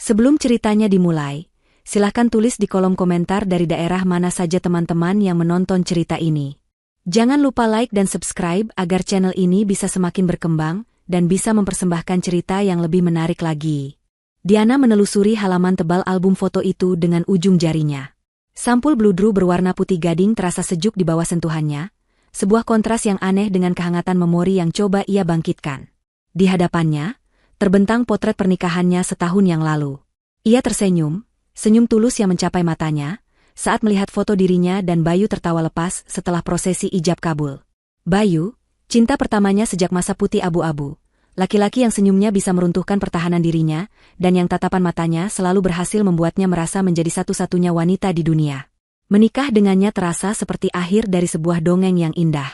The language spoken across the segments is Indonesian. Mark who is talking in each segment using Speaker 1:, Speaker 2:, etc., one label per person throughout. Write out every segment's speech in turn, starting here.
Speaker 1: Sebelum ceritanya dimulai, silahkan tulis di kolom komentar dari daerah mana saja teman-teman yang menonton cerita ini. Jangan lupa like dan subscribe agar channel ini bisa semakin berkembang dan bisa mempersembahkan cerita yang lebih menarik lagi. Diana menelusuri halaman tebal album foto itu dengan ujung jarinya. Sampul bludru berwarna putih gading terasa sejuk di bawah sentuhannya, sebuah kontras yang aneh dengan kehangatan memori yang coba ia bangkitkan. Di hadapannya, terbentang potret pernikahannya setahun yang lalu. Ia tersenyum, senyum tulus yang mencapai matanya, saat melihat foto dirinya dan Bayu tertawa lepas setelah prosesi ijab kabul. Bayu, cinta pertamanya sejak masa putih abu-abu. Laki-laki yang senyumnya bisa meruntuhkan pertahanan dirinya, dan yang tatapan matanya selalu berhasil membuatnya merasa menjadi satu-satunya wanita di dunia. Menikah dengannya terasa seperti akhir dari sebuah dongeng yang indah.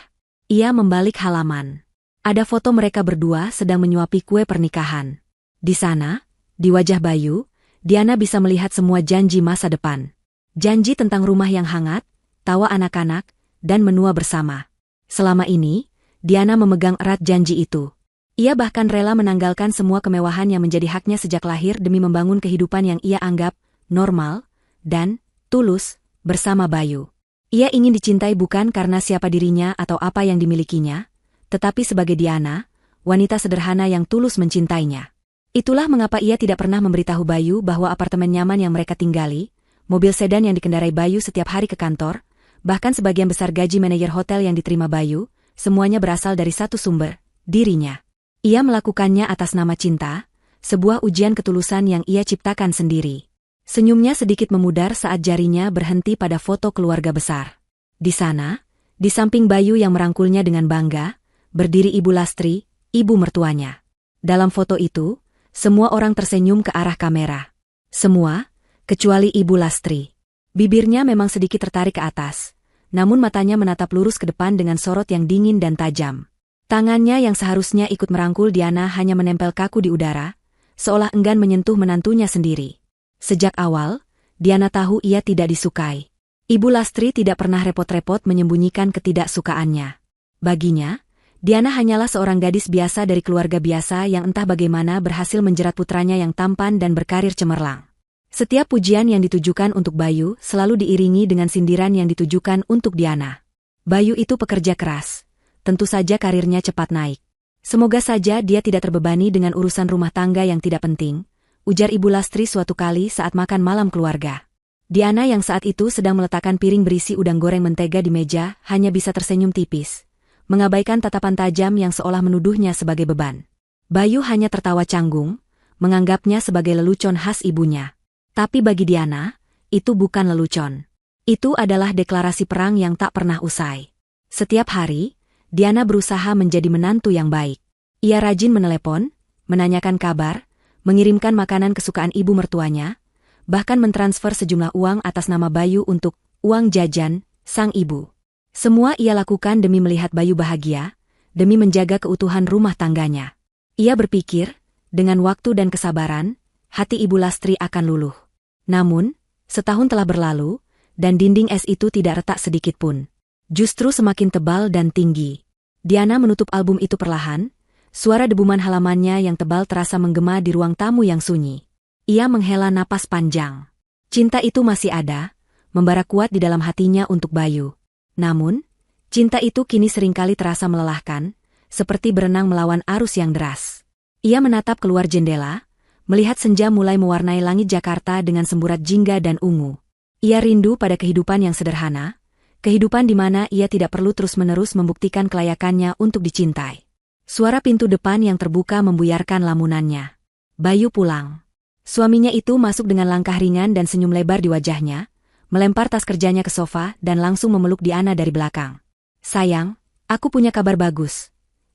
Speaker 1: Ia membalik halaman. Ada foto mereka berdua sedang menyuapi kue pernikahan. Di sana, di wajah Bayu, Diana bisa melihat semua janji masa depan. Janji tentang rumah yang hangat, tawa anak-anak, dan menua bersama. Selama ini, Diana memegang erat janji itu. Ia bahkan rela menanggalkan semua kemewahan yang menjadi haknya sejak lahir demi membangun kehidupan yang ia anggap normal dan tulus bersama Bayu. Ia ingin dicintai bukan karena siapa dirinya atau apa yang dimilikinya, tetapi sebagai Diana, wanita sederhana yang tulus mencintainya. Itulah mengapa ia tidak pernah memberitahu Bayu bahwa apartemen nyaman yang mereka tinggali, mobil sedan yang dikendarai Bayu setiap hari ke kantor, bahkan sebagian besar gaji manajer hotel yang diterima Bayu, semuanya berasal dari satu sumber, dirinya. Ia melakukannya atas nama cinta, sebuah ujian ketulusan yang ia ciptakan sendiri. Senyumnya sedikit memudar saat jarinya berhenti pada foto keluarga besar. Di sana, di samping Bayu yang merangkulnya dengan bangga, berdiri Ibu Lastri, ibu mertuanya. Dalam foto itu, semua orang tersenyum ke arah kamera. Semua, kecuali Ibu Lastri. Bibirnya memang sedikit tertarik ke atas, namun matanya menatap lurus ke depan dengan sorot yang dingin dan tajam. Tangannya yang seharusnya ikut merangkul Diana hanya menempel kaku di udara, seolah enggan menyentuh menantunya sendiri. Sejak awal, Diana tahu ia tidak disukai. Ibu Lastri tidak pernah repot-repot menyembunyikan ketidaksukaannya. Baginya, Diana hanyalah seorang gadis biasa dari keluarga biasa yang entah bagaimana berhasil menjerat putranya yang tampan dan berkarir cemerlang. Setiap pujian yang ditujukan untuk Bayu selalu diiringi dengan sindiran yang ditujukan untuk Diana. Bayu itu pekerja keras. Tentu saja karirnya cepat naik. Semoga saja dia tidak terbebani dengan urusan rumah tangga yang tidak penting, ujar Ibu Lastri suatu kali saat makan malam keluarga. Diana yang saat itu sedang meletakkan piring berisi udang goreng mentega di meja hanya bisa tersenyum tipis, mengabaikan tatapan tajam yang seolah menuduhnya sebagai beban. Bayu hanya tertawa canggung, menganggapnya sebagai lelucon khas ibunya. Tapi bagi Diana, itu bukan lelucon. Itu adalah deklarasi perang yang tak pernah usai. Setiap hari, Diana berusaha menjadi menantu yang baik. Ia rajin menelepon, menanyakan kabar, mengirimkan makanan kesukaan ibu mertuanya, bahkan mentransfer sejumlah uang atas nama Bayu untuk uang jajan sang ibu. Semua ia lakukan demi melihat Bayu bahagia, demi menjaga keutuhan rumah tangganya. Ia berpikir, dengan waktu dan kesabaran, hati Ibu Lastri akan luluh. Namun, setahun telah berlalu, dan dinding es itu tidak retak sedikit pun. Justru semakin tebal dan tinggi. Diana menutup album itu perlahan, suara debuman halamannya yang tebal terasa menggema di ruang tamu yang sunyi. Ia menghela napas panjang. Cinta itu masih ada, membara kuat di dalam hatinya untuk Bayu. Namun, cinta itu kini seringkali terasa melelahkan, seperti berenang melawan arus yang deras. Ia menatap keluar jendela, melihat senja mulai mewarnai langit Jakarta dengan semburat jingga dan ungu. Ia rindu pada kehidupan yang sederhana, kehidupan di mana ia tidak perlu terus-menerus membuktikan kelayakannya untuk dicintai. Suara pintu depan yang terbuka membuyarkan lamunannya. Bayu pulang. Suaminya itu masuk dengan langkah ringan dan senyum lebar di wajahnya, melempar tas kerjanya ke sofa dan langsung memeluk Diana dari belakang. "Sayang, aku punya kabar bagus,"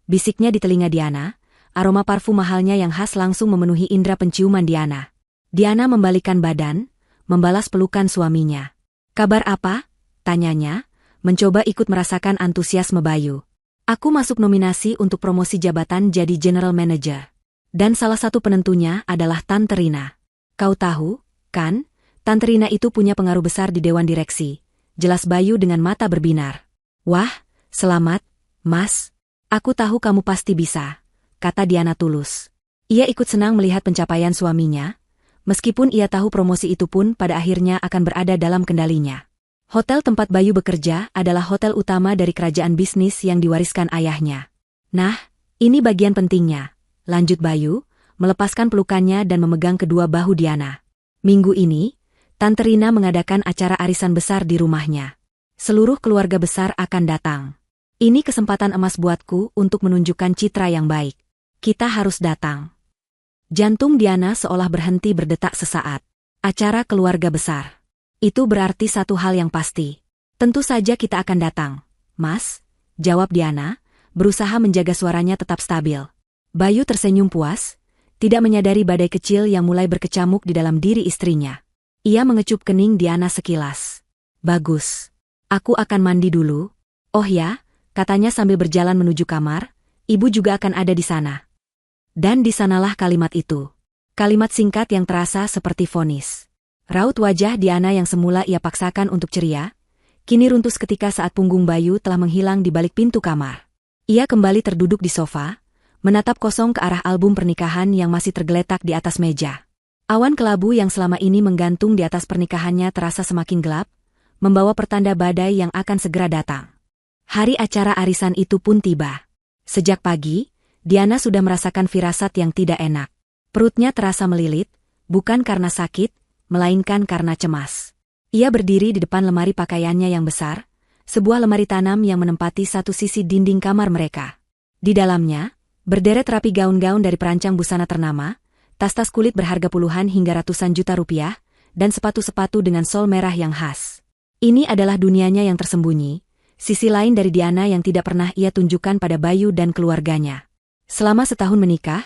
Speaker 1: bisiknya di telinga Diana, aroma parfum mahalnya yang khas langsung memenuhi indera penciuman Diana. Diana membalikkan badan, membalas pelukan suaminya. "Kabar apa?" tanyanya, mencoba ikut merasakan antusiasme Bayu. "Aku masuk nominasi untuk promosi jabatan jadi General Manager. Dan salah satu penentunya adalah Tante Rina. Kau tahu, kan? Tante Rina itu punya pengaruh besar di Dewan Direksi," jelas Bayu dengan mata berbinar. "Wah, selamat, Mas. Aku tahu kamu pasti bisa," kata Diana tulus. Ia ikut senang melihat pencapaian suaminya, Meskipun ia tahu promosi itu pun pada akhirnya akan berada dalam kendalinya. Hotel tempat Bayu bekerja adalah hotel utama dari kerajaan bisnis yang diwariskan ayahnya. Nah, ini bagian pentingnya, lanjut Bayu, melepaskan pelukannya dan memegang kedua bahu Diana. Minggu ini, Tante Rina mengadakan acara arisan besar di rumahnya. Seluruh keluarga besar akan datang. Ini kesempatan emas buatku untuk menunjukkan citra yang baik. Kita harus datang. Jantung Diana seolah berhenti berdetak sesaat. Acara keluarga besar. Itu berarti satu hal yang pasti. Tentu saja kita akan datang. Mas, jawab Diana, berusaha menjaga suaranya tetap stabil. Bayu tersenyum puas, tidak menyadari badai kecil yang mulai berkecamuk di dalam diri istrinya. Ia mengecup kening Diana sekilas. Bagus. Aku akan mandi dulu. Oh ya, katanya sambil berjalan menuju kamar, ibu juga akan ada di sana. Dan di sanalah kalimat itu. Kalimat singkat yang terasa seperti vonis. Raut wajah Diana yang semula ia paksakan untuk ceria, kini runtuh seketika saat punggung Bayu telah menghilang di balik pintu kamar. Ia kembali terduduk di sofa, menatap kosong ke arah album pernikahan yang masih tergeletak di atas meja. Awan kelabu yang selama ini menggantung di atas pernikahannya terasa semakin gelap, membawa pertanda badai yang akan segera datang. Hari acara arisan itu pun tiba. Sejak pagi, Diana sudah merasakan firasat yang tidak enak. Perutnya terasa melilit, bukan karena sakit, melainkan karena cemas. Ia berdiri di depan lemari pakaiannya yang besar, sebuah lemari tanam yang menempati satu sisi dinding kamar mereka. Di dalamnya, berderet rapi gaun-gaun dari perancang busana ternama, tas-tas kulit berharga puluhan hingga ratusan juta rupiah, dan sepatu-sepatu dengan sol merah yang khas. Ini adalah dunianya yang tersembunyi, sisi lain dari Diana yang tidak pernah ia tunjukkan pada Bayu dan keluarganya. Selama setahun menikah,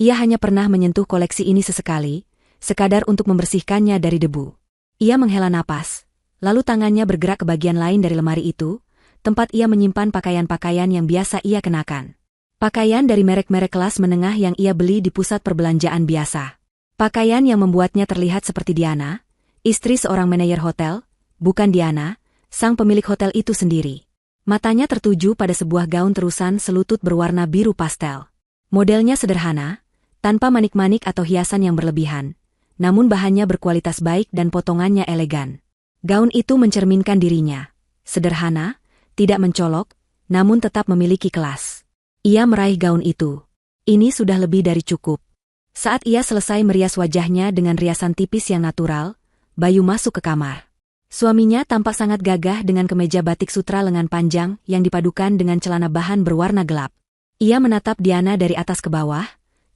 Speaker 1: ia hanya pernah menyentuh koleksi ini sesekali, sekadar untuk membersihkannya dari debu. Ia menghela napas, lalu tangannya bergerak ke bagian lain dari lemari itu, tempat ia menyimpan pakaian-pakaian yang biasa ia kenakan. Pakaian dari merek-merek kelas menengah yang ia beli di pusat perbelanjaan biasa. Pakaian yang membuatnya terlihat seperti Diana, istri seorang manajer hotel, bukan Diana, sang pemilik hotel itu sendiri. Matanya tertuju pada sebuah gaun terusan selutut berwarna biru pastel. Modelnya sederhana, tanpa manik-manik atau hiasan yang berlebihan, namun bahannya berkualitas baik dan potongannya elegan. Gaun itu mencerminkan dirinya. Sederhana, tidak mencolok, namun tetap memiliki kelas. Ia meraih gaun itu. Ini sudah lebih dari cukup. Saat ia selesai merias wajahnya dengan riasan tipis yang natural, Bayu masuk ke kamar. Suaminya tampak sangat gagah dengan kemeja batik sutra lengan panjang yang dipadukan dengan celana bahan berwarna gelap. Ia menatap Diana dari atas ke bawah,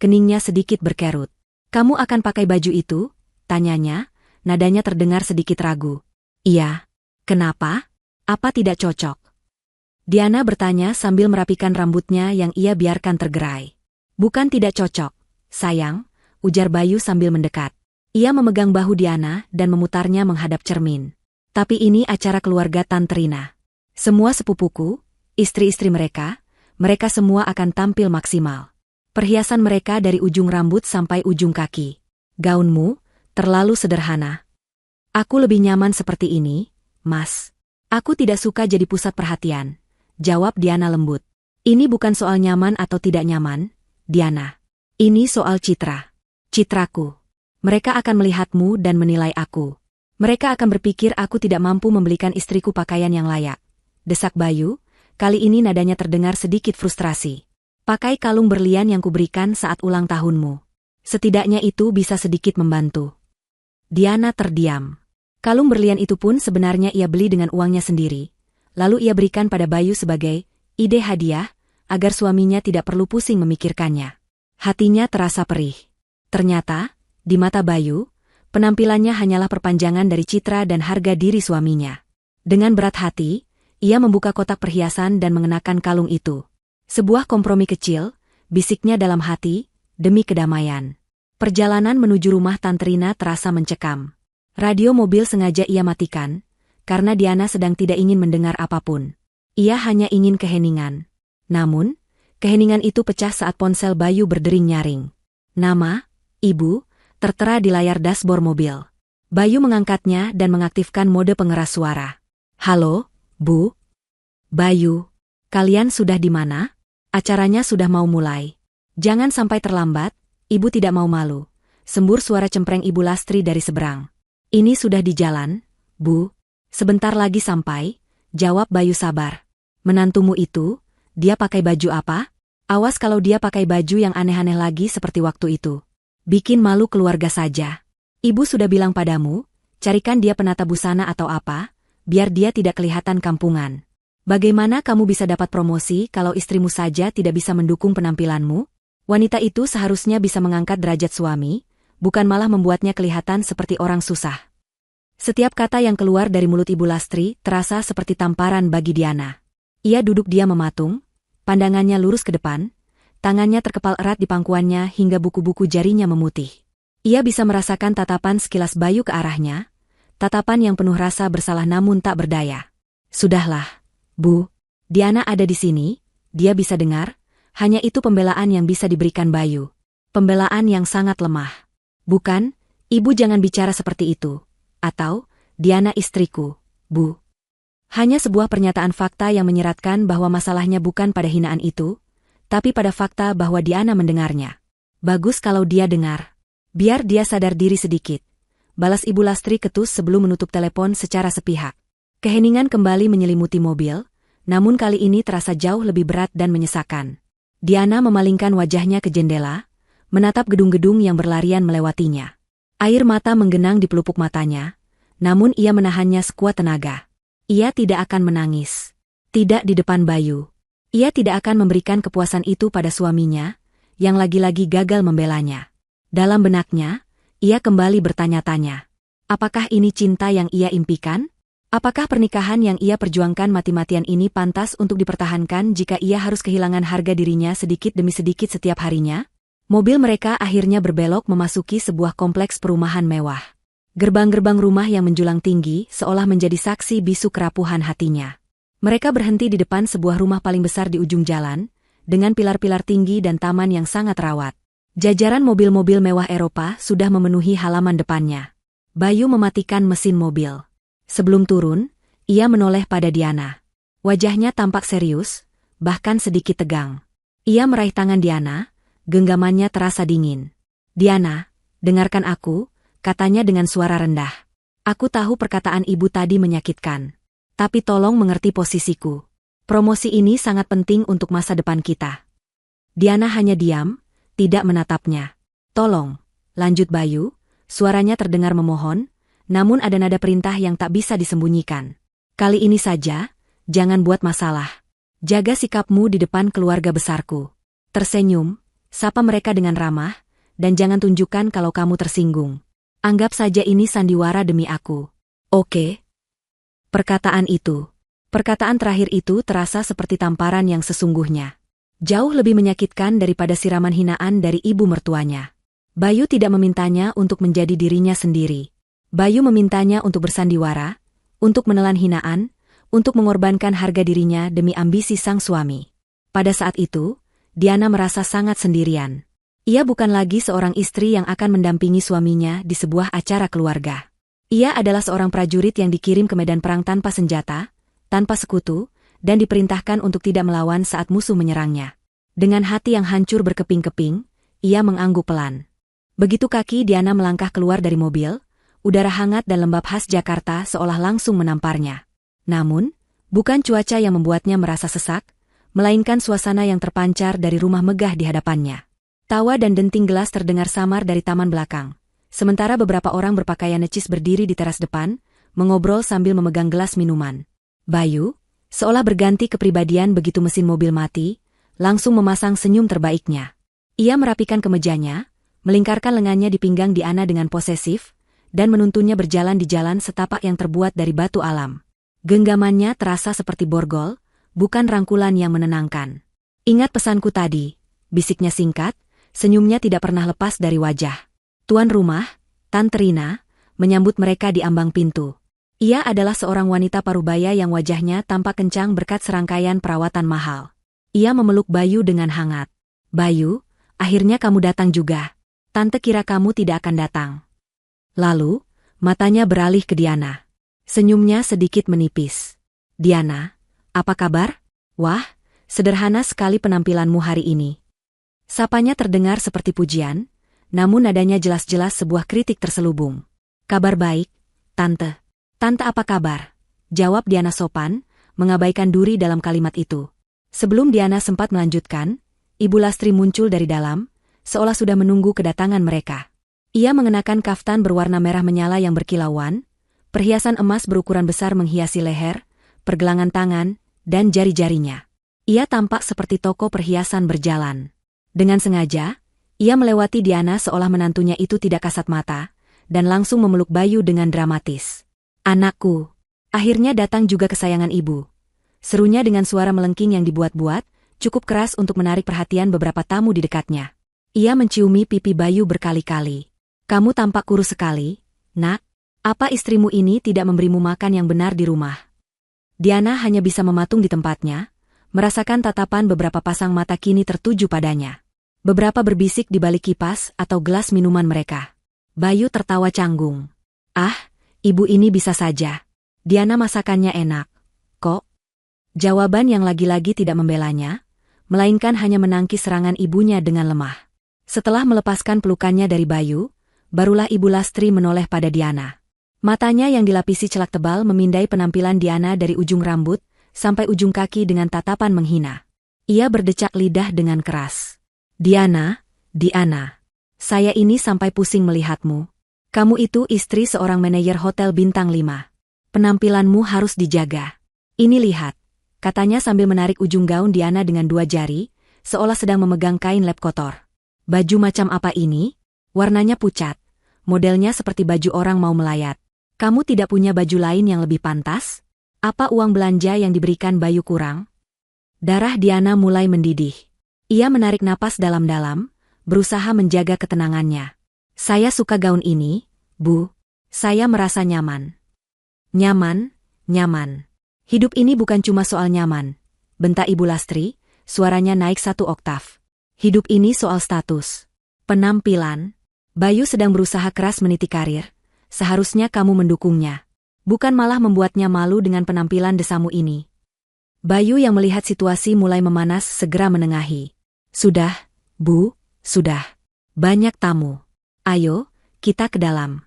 Speaker 1: keningnya sedikit berkerut. "Kamu akan pakai baju itu?" tanyanya, nadanya terdengar sedikit ragu. "Iya." "Kenapa? Apa tidak cocok?" Diana bertanya sambil merapikan rambutnya yang ia biarkan tergerai. "Bukan tidak cocok, sayang," ujar Bayu sambil mendekat. Ia memegang bahu Diana dan memutarnya menghadap cermin. "Tapi ini acara keluarga Tante Rina. Semua sepupuku, istri-istri mereka semua akan tampil maksimal. Perhiasan mereka dari ujung rambut sampai ujung kaki. Gaunmu terlalu sederhana. Aku lebih nyaman seperti ini, Mas." "Aku tidak suka jadi pusat perhatian," jawab Diana lembut. "Ini bukan soal nyaman atau tidak nyaman, Diana. Ini soal citra. Citraku. Mereka akan melihatmu dan menilai aku. Mereka akan berpikir aku tidak mampu membelikan istriku pakaian yang layak." Desak Bayu, kali ini nadanya terdengar sedikit frustrasi. "Pakai kalung berlian yang kuberikan saat ulang tahunmu. Setidaknya itu bisa sedikit membantu." Diana terdiam. Kalung berlian itu pun sebenarnya ia beli dengan uangnya sendiri. Lalu ia berikan pada Bayu sebagai ide hadiah, agar suaminya tidak perlu pusing memikirkannya. Hatinya terasa perih. Ternyata, di mata Bayu, penampilannya hanyalah perpanjangan dari citra dan harga diri suaminya. Dengan berat hati, ia membuka kotak perhiasan dan mengenakan kalung itu. "Sebuah kompromi kecil," bisiknya dalam hati, demi kedamaian. Perjalanan menuju rumah Tante Rina terasa mencekam. Radio mobil sengaja ia matikan, karena Diana sedang tidak ingin mendengar apapun. Ia hanya ingin keheningan. Namun, keheningan itu pecah saat ponsel Bayu berdering nyaring. Nama, Ibu, tertera di layar dashboard mobil. Bayu mengangkatnya dan mengaktifkan mode pengeras suara. "Halo, Bu? Bayu, kalian sudah di mana? Acaranya sudah mau mulai. Jangan sampai terlambat, Ibu tidak mau malu. Sembur suara cempreng Ibu Lastri dari seberang. Ini sudah di jalan, Bu. Sebentar lagi sampai, jawab Bayu sabar. Menantumu itu, dia pakai baju apa? Awas kalau dia pakai baju yang aneh-aneh lagi seperti waktu itu. Bikin malu keluarga saja. Ibu sudah bilang padamu, carikan dia penata busana atau apa, biar dia tidak kelihatan kampungan. Bagaimana kamu bisa dapat promosi kalau istrimu saja tidak bisa mendukung penampilanmu? Wanita itu seharusnya bisa mengangkat derajat suami, bukan malah membuatnya kelihatan seperti orang susah. Setiap kata yang keluar dari mulut Ibu Lastri terasa seperti tamparan bagi Diana. Ia duduk diam mematung, pandangannya lurus ke depan, tangannya terkepal erat di pangkuannya hingga buku-buku jarinya memutih. Ia bisa merasakan tatapan sekilas Bayu ke arahnya, tatapan yang penuh rasa bersalah namun tak berdaya. Sudahlah, Bu. Diana ada di sini, dia bisa dengar, hanya itu pembelaan yang bisa diberikan Bayu. Pembelaan yang sangat lemah. Bukan, Ibu jangan bicara seperti itu. Atau, Diana istriku, Bu. Hanya sebuah pernyataan fakta yang menyeratkan bahwa masalahnya bukan pada hinaan itu, tapi pada fakta bahwa Diana mendengarnya. Bagus kalau dia dengar. Biar dia sadar diri sedikit. Balas Ibu Lastri ketus sebelum menutup telepon secara sepihak. Keheningan kembali menyelimuti mobil, namun kali ini terasa jauh lebih berat dan menyesakan. Diana memalingkan wajahnya ke jendela, menatap gedung-gedung yang berlarian melewatinya. Air mata menggenang di pelupuk matanya, namun ia menahannya sekuat tenaga. Ia tidak akan menangis. Tidak di depan Bayu. Ia tidak akan memberikan kepuasan itu pada suaminya, yang lagi-lagi gagal membelanya. Dalam benaknya, ia kembali bertanya-tanya. Apakah ini cinta yang ia impikan? Apakah pernikahan yang ia perjuangkan mati-matian ini pantas untuk dipertahankan jika ia harus kehilangan harga dirinya sedikit demi sedikit setiap harinya? Mobil mereka akhirnya berbelok memasuki sebuah kompleks perumahan mewah. Gerbang-gerbang rumah yang menjulang tinggi seolah menjadi saksi bisu kerapuhan hatinya. Mereka berhenti di depan sebuah rumah paling besar di ujung jalan, dengan pilar-pilar tinggi dan taman yang sangat rawat. Jajaran mobil-mobil mewah Eropa sudah memenuhi halaman depannya. Bayu mematikan mesin mobil. Sebelum turun, ia menoleh pada Diana. Wajahnya tampak serius, bahkan sedikit tegang. Ia meraih tangan Diana, genggamannya terasa dingin. Diana, dengarkan aku, katanya dengan suara rendah. Aku tahu perkataan ibu tadi menyakitkan. Tapi tolong mengerti posisiku. Promosi ini sangat penting untuk masa depan kita. Diana hanya diam, tidak menatapnya. Tolong, lanjut Bayu, suaranya terdengar memohon, namun ada nada perintah yang tak bisa disembunyikan. Kali ini saja, jangan buat masalah. Jaga sikapmu di depan keluarga besarku. Tersenyum, sapa mereka dengan ramah, dan jangan tunjukkan kalau kamu tersinggung. Anggap saja ini sandiwara demi aku. Oke? Perkataan terakhir itu terasa seperti tamparan yang sesungguhnya. Jauh lebih menyakitkan daripada siraman hinaan dari ibu mertuanya. Bayu tidak memintanya untuk menjadi dirinya sendiri. Bayu memintanya untuk bersandiwara, untuk menelan hinaan, untuk mengorbankan harga dirinya demi ambisi sang suami. Pada saat itu, Diana merasa sangat sendirian. Ia bukan lagi seorang istri yang akan mendampingi suaminya di sebuah acara keluarga. Ia adalah seorang prajurit yang dikirim ke medan perang tanpa senjata, tanpa sekutu, dan diperintahkan untuk tidak melawan saat musuh menyerangnya. Dengan hati yang hancur berkeping-keping, ia mengangguk pelan. Begitu kaki Diana melangkah keluar dari mobil, udara hangat dan lembab khas Jakarta seolah langsung menamparnya. Namun, bukan cuaca yang membuatnya merasa sesak, melainkan suasana yang terpancar dari rumah megah di hadapannya. Tawa dan denting gelas terdengar samar dari taman belakang. Sementara beberapa orang berpakaian necis berdiri di teras depan, mengobrol sambil memegang gelas minuman. Bayu, seolah berganti kepribadian begitu mesin mobil mati, langsung memasang senyum terbaiknya. Ia merapikan kemejanya, melingkarkan lengannya di pinggang Diana dengan posesif, dan menuntunnya berjalan di jalan setapak yang terbuat dari batu alam. Genggamannya terasa seperti borgol, bukan rangkulan yang menenangkan. Ingat pesanku tadi, bisiknya singkat, senyumnya tidak pernah lepas dari wajah. Tuan rumah, Tante Rina, menyambut mereka di ambang pintu. Ia adalah seorang wanita parubaya yang wajahnya tampak kencang berkat serangkaian perawatan mahal. Ia memeluk Bayu dengan hangat. Bayu, akhirnya kamu datang juga. Tante kira kamu tidak akan datang. Lalu, matanya beralih ke Diana. Senyumnya sedikit menipis. Diana, apa kabar? Wah, sederhana sekali penampilanmu hari ini. Sapanya terdengar seperti pujian, namun nadanya jelas-jelas sebuah kritik terselubung. Kabar baik, Tante. Tante apa kabar? Jawab Diana sopan, mengabaikan duri dalam kalimat itu. Sebelum Diana sempat melanjutkan, Ibu Lastri muncul dari dalam, seolah sudah menunggu kedatangan mereka. Ia mengenakan kaftan berwarna merah menyala yang berkilauan, perhiasan emas berukuran besar menghiasi leher, pergelangan tangan, dan jari-jarinya. Ia tampak seperti toko perhiasan berjalan. Dengan sengaja, ia melewati Diana seolah menantunya itu tidak kasat mata, dan langsung memeluk Bayu dengan dramatis. "Anakku, akhirnya datang juga kesayangan ibu," serunya dengan suara melengking yang dibuat-buat, cukup keras untuk menarik perhatian beberapa tamu di dekatnya. Ia menciumi pipi Bayu berkali-kali. "Kamu tampak kurus sekali, Nak. Apa istrimu ini tidak memberimu makan yang benar di rumah?" Diana hanya bisa mematung di tempatnya, merasakan tatapan beberapa pasang mata kini tertuju padanya. Beberapa berbisik di balik kipas atau gelas minuman mereka. Bayu tertawa canggung. "Ah, ibu ini bisa saja. Diana masakannya enak, kok." Jawaban yang lagi-lagi tidak membelanya, melainkan hanya menangkis serangan ibunya dengan lemah. Setelah melepaskan pelukannya dari Bayu, barulah Ibu Lastri menoleh pada Diana. Matanya yang dilapisi celak tebal memindai penampilan Diana dari ujung rambut sampai ujung kaki dengan tatapan menghina. Ia berdecak lidah dengan keras. Diana, saya ini sampai pusing melihatmu. Kamu itu istri seorang manajer hotel bintang 5. Penampilanmu harus dijaga. Ini lihat," katanya sambil menarik ujung gaun Diana dengan 2 jari, seolah sedang memegang kain lap kotor. "Baju macam apa ini? Warnanya pucat. Modelnya seperti baju orang mau melayat. Kamu tidak punya baju lain yang lebih pantas? Apa uang belanja yang diberikan Bayu kurang?" Darah Diana mulai mendidih. Ia menarik napas dalam-dalam, berusaha menjaga ketenangannya. "Saya suka gaun ini, Bu. Saya merasa nyaman." "Nyaman, nyaman. Hidup ini bukan cuma soal nyaman," bentak Ibu Lastri, suaranya naik 1 oktav. "Hidup ini soal status. Penampilan. Bayu sedang berusaha keras meniti karir. Seharusnya kamu mendukungnya. Bukan malah membuatnya malu dengan penampilan desamu ini." Bayu yang melihat situasi mulai memanas segera menengahi. "Sudah, Bu, sudah. Banyak tamu. Ayo, kita ke dalam."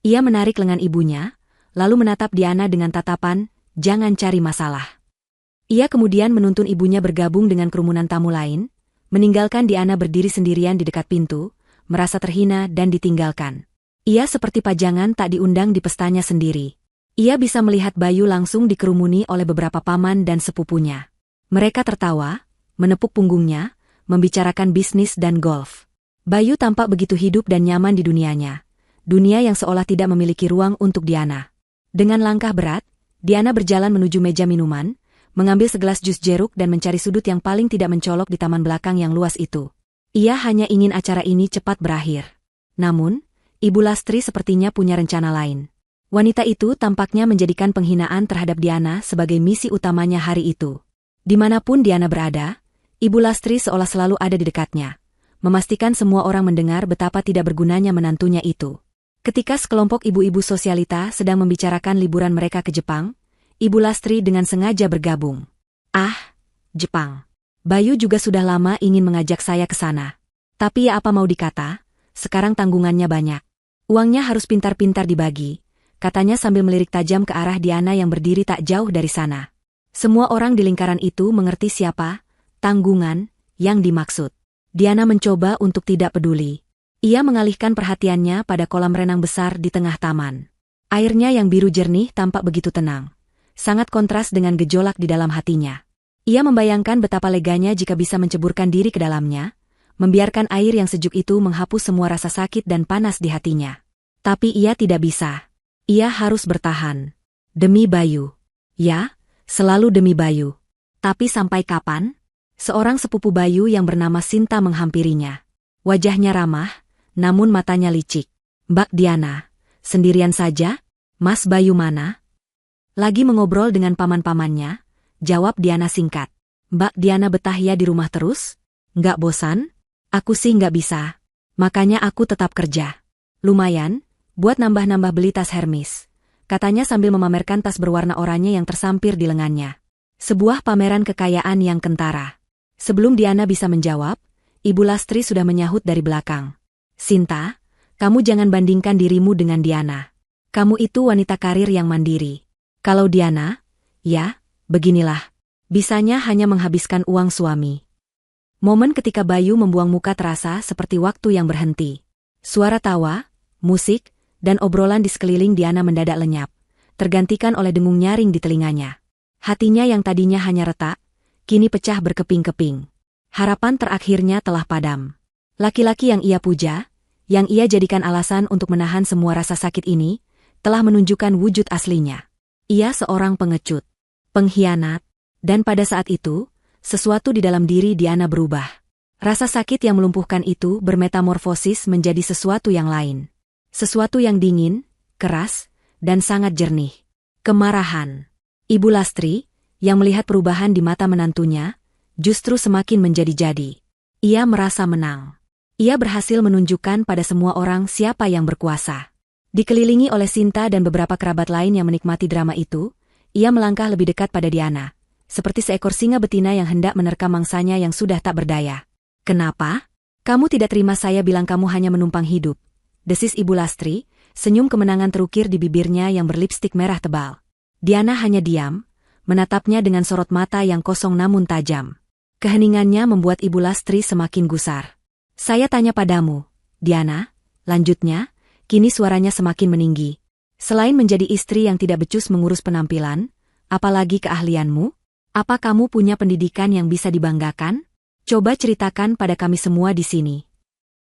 Speaker 1: Ia menarik lengan ibunya, lalu menatap Diana dengan tatapan, "Jangan cari masalah." Ia kemudian menuntun ibunya bergabung dengan kerumunan tamu lain, meninggalkan Diana berdiri sendirian di dekat pintu, merasa terhina dan ditinggalkan. Ia seperti pajangan tak diundang di pestanya sendiri. Ia bisa melihat Bayu langsung dikerumuni oleh beberapa paman dan sepupunya. Mereka tertawa, menepuk punggungnya, membicarakan bisnis dan golf. Bayu tampak begitu hidup dan nyaman di dunianya. Dunia yang seolah tidak memiliki ruang untuk Diana. Dengan langkah berat, Diana berjalan menuju meja minuman, mengambil segelas jus jeruk dan mencari sudut yang paling tidak mencolok di taman belakang yang luas itu. Ia hanya ingin acara ini cepat berakhir. Namun, Ibu Lastri sepertinya punya rencana lain. Wanita itu tampaknya menjadikan penghinaan terhadap Diana sebagai misi utamanya hari itu. Dimanapun Diana berada, Ibu Lastri seolah selalu ada di dekatnya, memastikan semua orang mendengar betapa tidak bergunanya menantunya itu. Ketika sekelompok ibu-ibu sosialita sedang membicarakan liburan mereka ke Jepang, Ibu Lastri dengan sengaja bergabung. "Ah, Jepang. Bayu juga sudah lama ingin mengajak saya ke sana. Tapi ya apa mau dikata, sekarang tanggungannya banyak. Uangnya harus pintar-pintar dibagi," katanya sambil melirik tajam ke arah Diana yang berdiri tak jauh dari sana. Semua orang di lingkaran itu mengerti siapa tanggungan yang dimaksud. Diana mencoba untuk tidak peduli. Ia mengalihkan perhatiannya pada kolam renang besar di tengah taman. Airnya yang biru jernih tampak begitu tenang. Sangat kontras dengan gejolak di dalam hatinya. Ia membayangkan betapa leganya jika bisa menceburkan diri ke dalamnya, membiarkan air yang sejuk itu menghapus semua rasa sakit dan panas di hatinya. Tapi ia tidak bisa. Ia harus bertahan. Demi Bayu. Ya, selalu demi Bayu. Tapi sampai kapan? Seorang sepupu Bayu yang bernama Sinta menghampirinya. Wajahnya ramah, namun matanya licik. "Mbak Diana, sendirian saja? Mas Bayu mana?" Lagi mengobrol dengan paman-pamannya, jawab Diana singkat. "Mbak Diana betah ya di rumah terus? Nggak bosan? Aku sih nggak bisa. Makanya aku tetap kerja. Lumayan, buat nambah-nambah beli tas Hermes," katanya sambil memamerkan tas berwarna oranye yang tersampir di lengannya. Sebuah pameran kekayaan yang kentara. Sebelum Diana bisa menjawab, Ibu Lastri sudah menyahut dari belakang. Sinta, kamu jangan bandingkan dirimu dengan Diana. Kamu itu wanita karir yang mandiri. Kalau Diana, ya, beginilah. Bisanya hanya menghabiskan uang suami. Momen ketika Bayu membuang muka terasa seperti waktu yang berhenti. Suara tawa, musik, dan obrolan di sekeliling Diana mendadak lenyap, tergantikan oleh dengung nyaring di telinganya. Hatinya yang tadinya hanya retak, kini pecah berkeping-keping. Harapan terakhirnya telah padam. Laki-laki yang ia puja, yang ia jadikan alasan untuk menahan semua rasa sakit ini, telah menunjukkan wujud aslinya. Ia seorang pengecut, pengkhianat, dan pada saat itu, sesuatu di dalam diri Diana berubah. Rasa sakit yang melumpuhkan itu bermetamorfosis menjadi sesuatu yang lain. Sesuatu yang dingin, keras, dan sangat jernih. Kemarahan. Ibu Lastri, yang melihat perubahan di mata menantunya, justru semakin menjadi-jadi. Ia merasa menang. Ia berhasil menunjukkan pada semua orang siapa yang berkuasa. Dikelilingi oleh Sinta dan beberapa kerabat lain yang menikmati drama itu, ia melangkah lebih dekat pada Diana, seperti seekor singa betina yang hendak menerkam mangsanya yang sudah tak berdaya. "Kenapa? Kamu tidak terima saya bilang kamu hanya menumpang hidup?" desis Ibu Lastri, senyum kemenangan terukir di bibirnya yang berlipstik merah tebal. Diana hanya diam, menatapnya dengan sorot mata yang kosong namun tajam. Keheningannya membuat Ibu Lastri semakin gusar. "Saya tanya padamu, Diana," lanjutnya, kini suaranya semakin meninggi. "Selain menjadi istri yang tidak becus mengurus penampilan, apalagi keahlianmu? Apa kamu punya pendidikan yang bisa dibanggakan? Coba ceritakan pada kami semua di sini."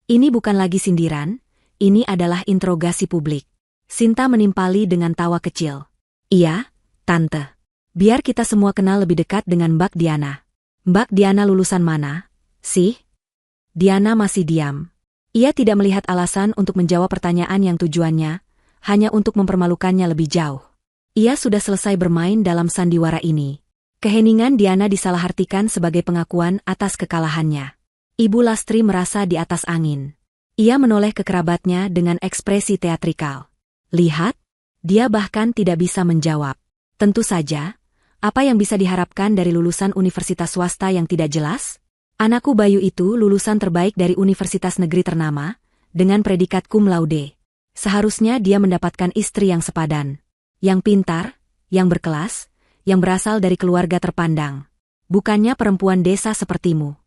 Speaker 1: Ini bukan lagi sindiran, ini adalah interogasi publik. Sinta menimpali dengan tawa kecil. "Iya, Tante. Biar kita semua kenal lebih dekat dengan Mbak Diana." "Mbak Diana lulusan mana, sih?" Diana masih diam. Ia tidak melihat alasan untuk menjawab pertanyaan yang tujuannya hanya untuk mempermalukannya lebih jauh. Ia sudah selesai bermain dalam sandiwara ini. Keheningan Diana disalahartikan sebagai pengakuan atas kekalahannya. Ibu Lastri merasa di atas angin. Ia menoleh ke kerabatnya dengan ekspresi teatrikal. "Lihat, dia bahkan tidak bisa menjawab." Tentu saja, apa yang bisa diharapkan dari lulusan universitas swasta yang tidak jelas? Anakku Bayu itu lulusan terbaik dari universitas negeri ternama, dengan predikat cum laude. Seharusnya dia mendapatkan istri yang sepadan. Yang pintar, yang berkelas, yang berasal dari keluarga terpandang. Bukannya perempuan desa sepertimu.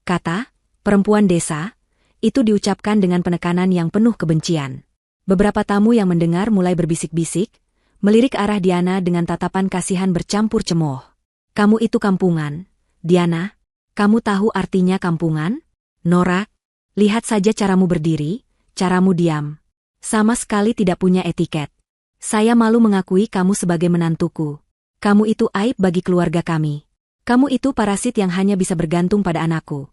Speaker 1: Kata, perempuan desa, itu diucapkan dengan penekanan yang penuh kebencian. Beberapa tamu yang mendengar mulai berbisik-bisik, melirik arah Diana dengan tatapan kasihan bercampur cemooh. "Kamu itu kampungan, Diana. Kamu tahu artinya kampungan? Norak, lihat saja caramu berdiri, caramu diam. Sama sekali tidak punya etiket. Saya malu mengakui kamu sebagai menantuku. Kamu itu aib bagi keluarga kami. Kamu itu parasit yang hanya bisa bergantung pada anakku."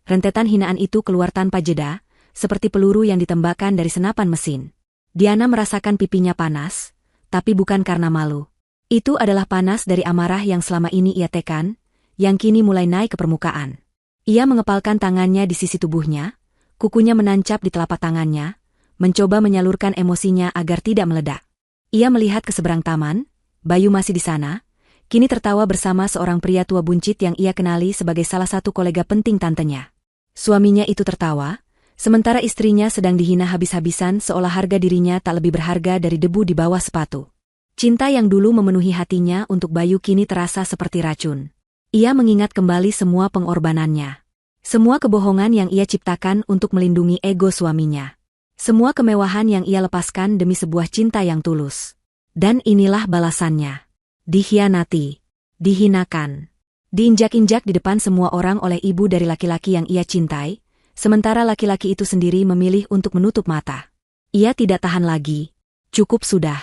Speaker 1: Rentetan hinaan itu keluar tanpa jeda, seperti peluru yang ditembakkan dari senapan mesin. Diana merasakan pipinya panas, tapi bukan karena malu. Itu adalah panas dari amarah yang selama ini ia tekan, yang kini mulai naik ke permukaan. Ia mengepalkan tangannya di sisi tubuhnya, kukunya menancap di telapak tangannya, mencoba menyalurkan emosinya agar tidak meledak. Ia melihat ke seberang taman, Bayu masih di sana, kini tertawa bersama seorang pria tua buncit yang ia kenali sebagai salah satu kolega penting tantenya. Suaminya itu tertawa, sementara istrinya sedang dihina habis-habisan seolah harga dirinya tak lebih berharga dari debu di bawah sepatu. Cinta yang dulu memenuhi hatinya untuk Bayu kini terasa seperti racun. Ia mengingat kembali semua pengorbanannya. Semua kebohongan yang ia ciptakan untuk melindungi ego suaminya. Semua kemewahan yang ia lepaskan demi sebuah cinta yang tulus. Dan inilah balasannya. Dikhianati. Dihinakan. Diinjak-injak di depan semua orang oleh ibu dari laki-laki yang ia cintai, sementara laki-laki itu sendiri memilih untuk menutup mata. Ia tidak tahan lagi. Cukup sudah.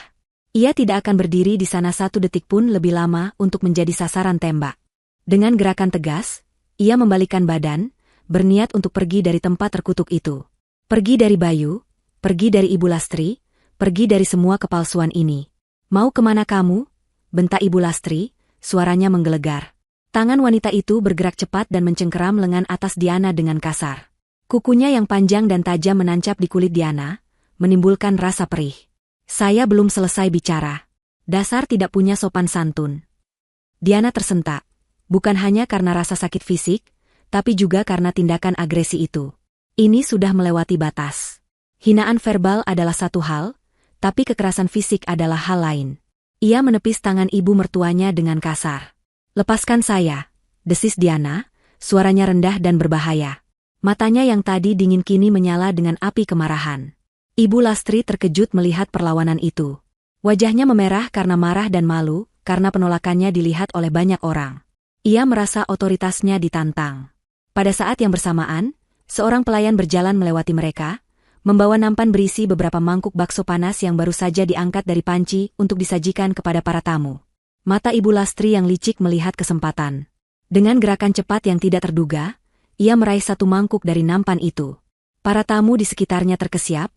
Speaker 1: Ia tidak akan berdiri di sana satu detik pun lebih lama untuk menjadi sasaran tembak. Dengan gerakan tegas, ia membalikkan badan, berniat untuk pergi dari tempat terkutuk itu. Pergi dari Bayu, pergi dari Ibu Lastri, pergi dari semua kepalsuan ini. "Mau kemana kamu?" bentak Ibu Lastri, suaranya menggelegar. Tangan wanita itu bergerak cepat dan mencengkeram lengan atas Diana dengan kasar. Kukunya yang panjang dan tajam menancap di kulit Diana, menimbulkan rasa perih. "Saya belum selesai bicara. Dasar tidak punya sopan santun." Diana tersentak. Bukan hanya karena rasa sakit fisik, tapi juga karena tindakan agresi itu. Ini sudah melewati batas. Hinaan verbal adalah satu hal, tapi kekerasan fisik adalah hal lain. Ia menepis tangan ibu mertuanya dengan kasar. "Lepaskan saya," desis Diana, suaranya rendah dan berbahaya. Matanya yang tadi dingin kini menyala dengan api kemarahan. Ibu Lastri terkejut melihat perlawanan itu. Wajahnya memerah karena marah dan malu, karena penolakannya dilihat oleh banyak orang. Ia merasa otoritasnya ditantang. Pada saat yang bersamaan, seorang pelayan berjalan melewati mereka, membawa nampan berisi beberapa mangkuk bakso panas yang baru saja diangkat dari panci untuk disajikan kepada para tamu. Mata Ibu Lastri yang licik melihat kesempatan. Dengan gerakan cepat yang tidak terduga, ia meraih satu mangkuk dari nampan itu. Para tamu di sekitarnya terkesiap,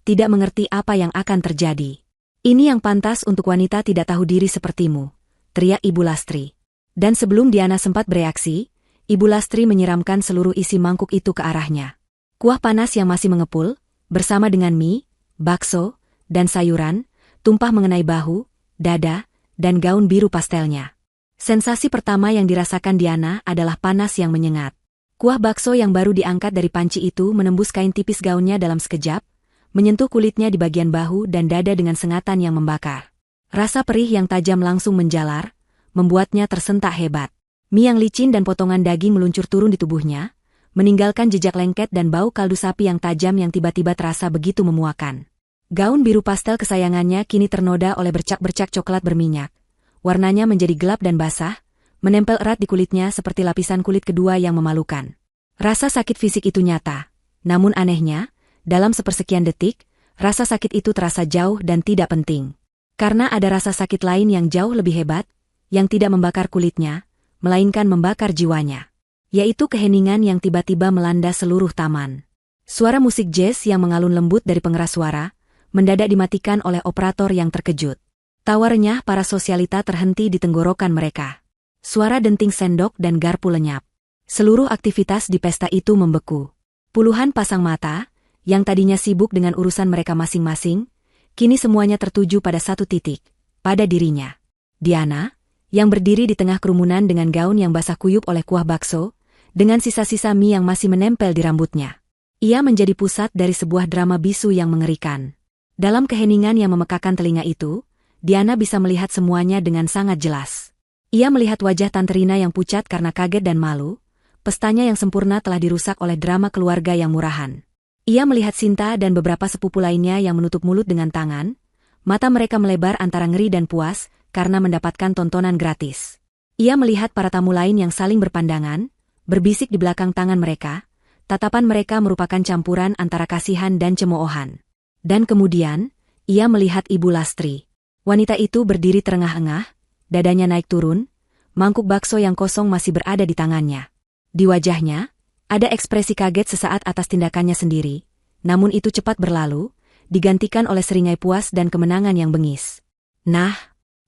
Speaker 1: tidak mengerti apa yang akan terjadi. "Ini yang pantas untuk wanita tidak tahu diri sepertimu," teriak Ibu Lastri. Dan sebelum Diana sempat bereaksi, Ibu Lastri menyiramkan seluruh isi mangkuk itu ke arahnya. Kuah panas yang masih mengepul, bersama dengan mie, bakso, dan sayuran, tumpah mengenai bahu, dada, dan gaun biru pastelnya. Sensasi pertama yang dirasakan Diana adalah panas yang menyengat. Kuah bakso yang baru diangkat dari panci itu menembus kain tipis gaunnya dalam sekejap, menyentuh kulitnya di bagian bahu dan dada dengan sengatan yang membakar. Rasa perih yang tajam langsung menjalar, membuatnya tersentak hebat. Mie yang licin dan potongan daging meluncur turun di tubuhnya, meninggalkan jejak lengket dan bau kaldu sapi yang tajam yang tiba-tiba terasa begitu memuakan. Gaun biru pastel kesayangannya kini ternoda oleh bercak-bercak coklat berminyak. Warnanya menjadi gelap dan basah, menempel erat di kulitnya seperti lapisan kulit kedua yang memalukan. Rasa sakit fisik itu nyata, namun anehnya, dalam sepersekian detik, rasa sakit itu terasa jauh dan tidak penting. Karena ada rasa sakit lain yang jauh lebih hebat, yang tidak membakar kulitnya, melainkan membakar jiwanya. Yaitu keheningan yang tiba-tiba melanda seluruh taman. Suara musik jazz yang mengalun lembut dari pengeras suara, mendadak dimatikan oleh operator yang terkejut. Tawa renyah para sosialita terhenti di tenggorokan mereka. Suara denting sendok dan garpu lenyap. Seluruh aktivitas di pesta itu membeku. Puluhan pasang mata, yang tadinya sibuk dengan urusan mereka masing-masing, kini semuanya tertuju pada satu titik, pada dirinya. Diana, yang berdiri di tengah kerumunan dengan gaun yang basah kuyup oleh kuah bakso, dengan sisa-sisa mie yang masih menempel di rambutnya. Ia menjadi pusat dari sebuah drama bisu yang mengerikan. Dalam keheningan yang memekakan telinga itu, Diana bisa melihat semuanya dengan sangat jelas. Ia melihat wajah Tante Rina yang pucat karena kaget dan malu, pestanya yang sempurna telah dirusak oleh drama keluarga yang murahan. Ia melihat Sinta dan beberapa sepupu lainnya yang menutup mulut dengan tangan, mata mereka melebar antara ngeri dan puas karena mendapatkan tontonan gratis. Ia melihat para tamu lain yang saling berpandangan, berbisik di belakang tangan mereka, tatapan mereka merupakan campuran antara kasihan dan cemoohan. Dan kemudian, ia melihat Ibu Lastri. Wanita itu berdiri terengah-engah, dadanya naik turun, mangkuk bakso yang kosong masih berada di tangannya. Di wajahnya, ada ekspresi kaget sesaat atas tindakannya sendiri, namun itu cepat berlalu, digantikan oleh seringai puas dan kemenangan yang bengis. "Nah,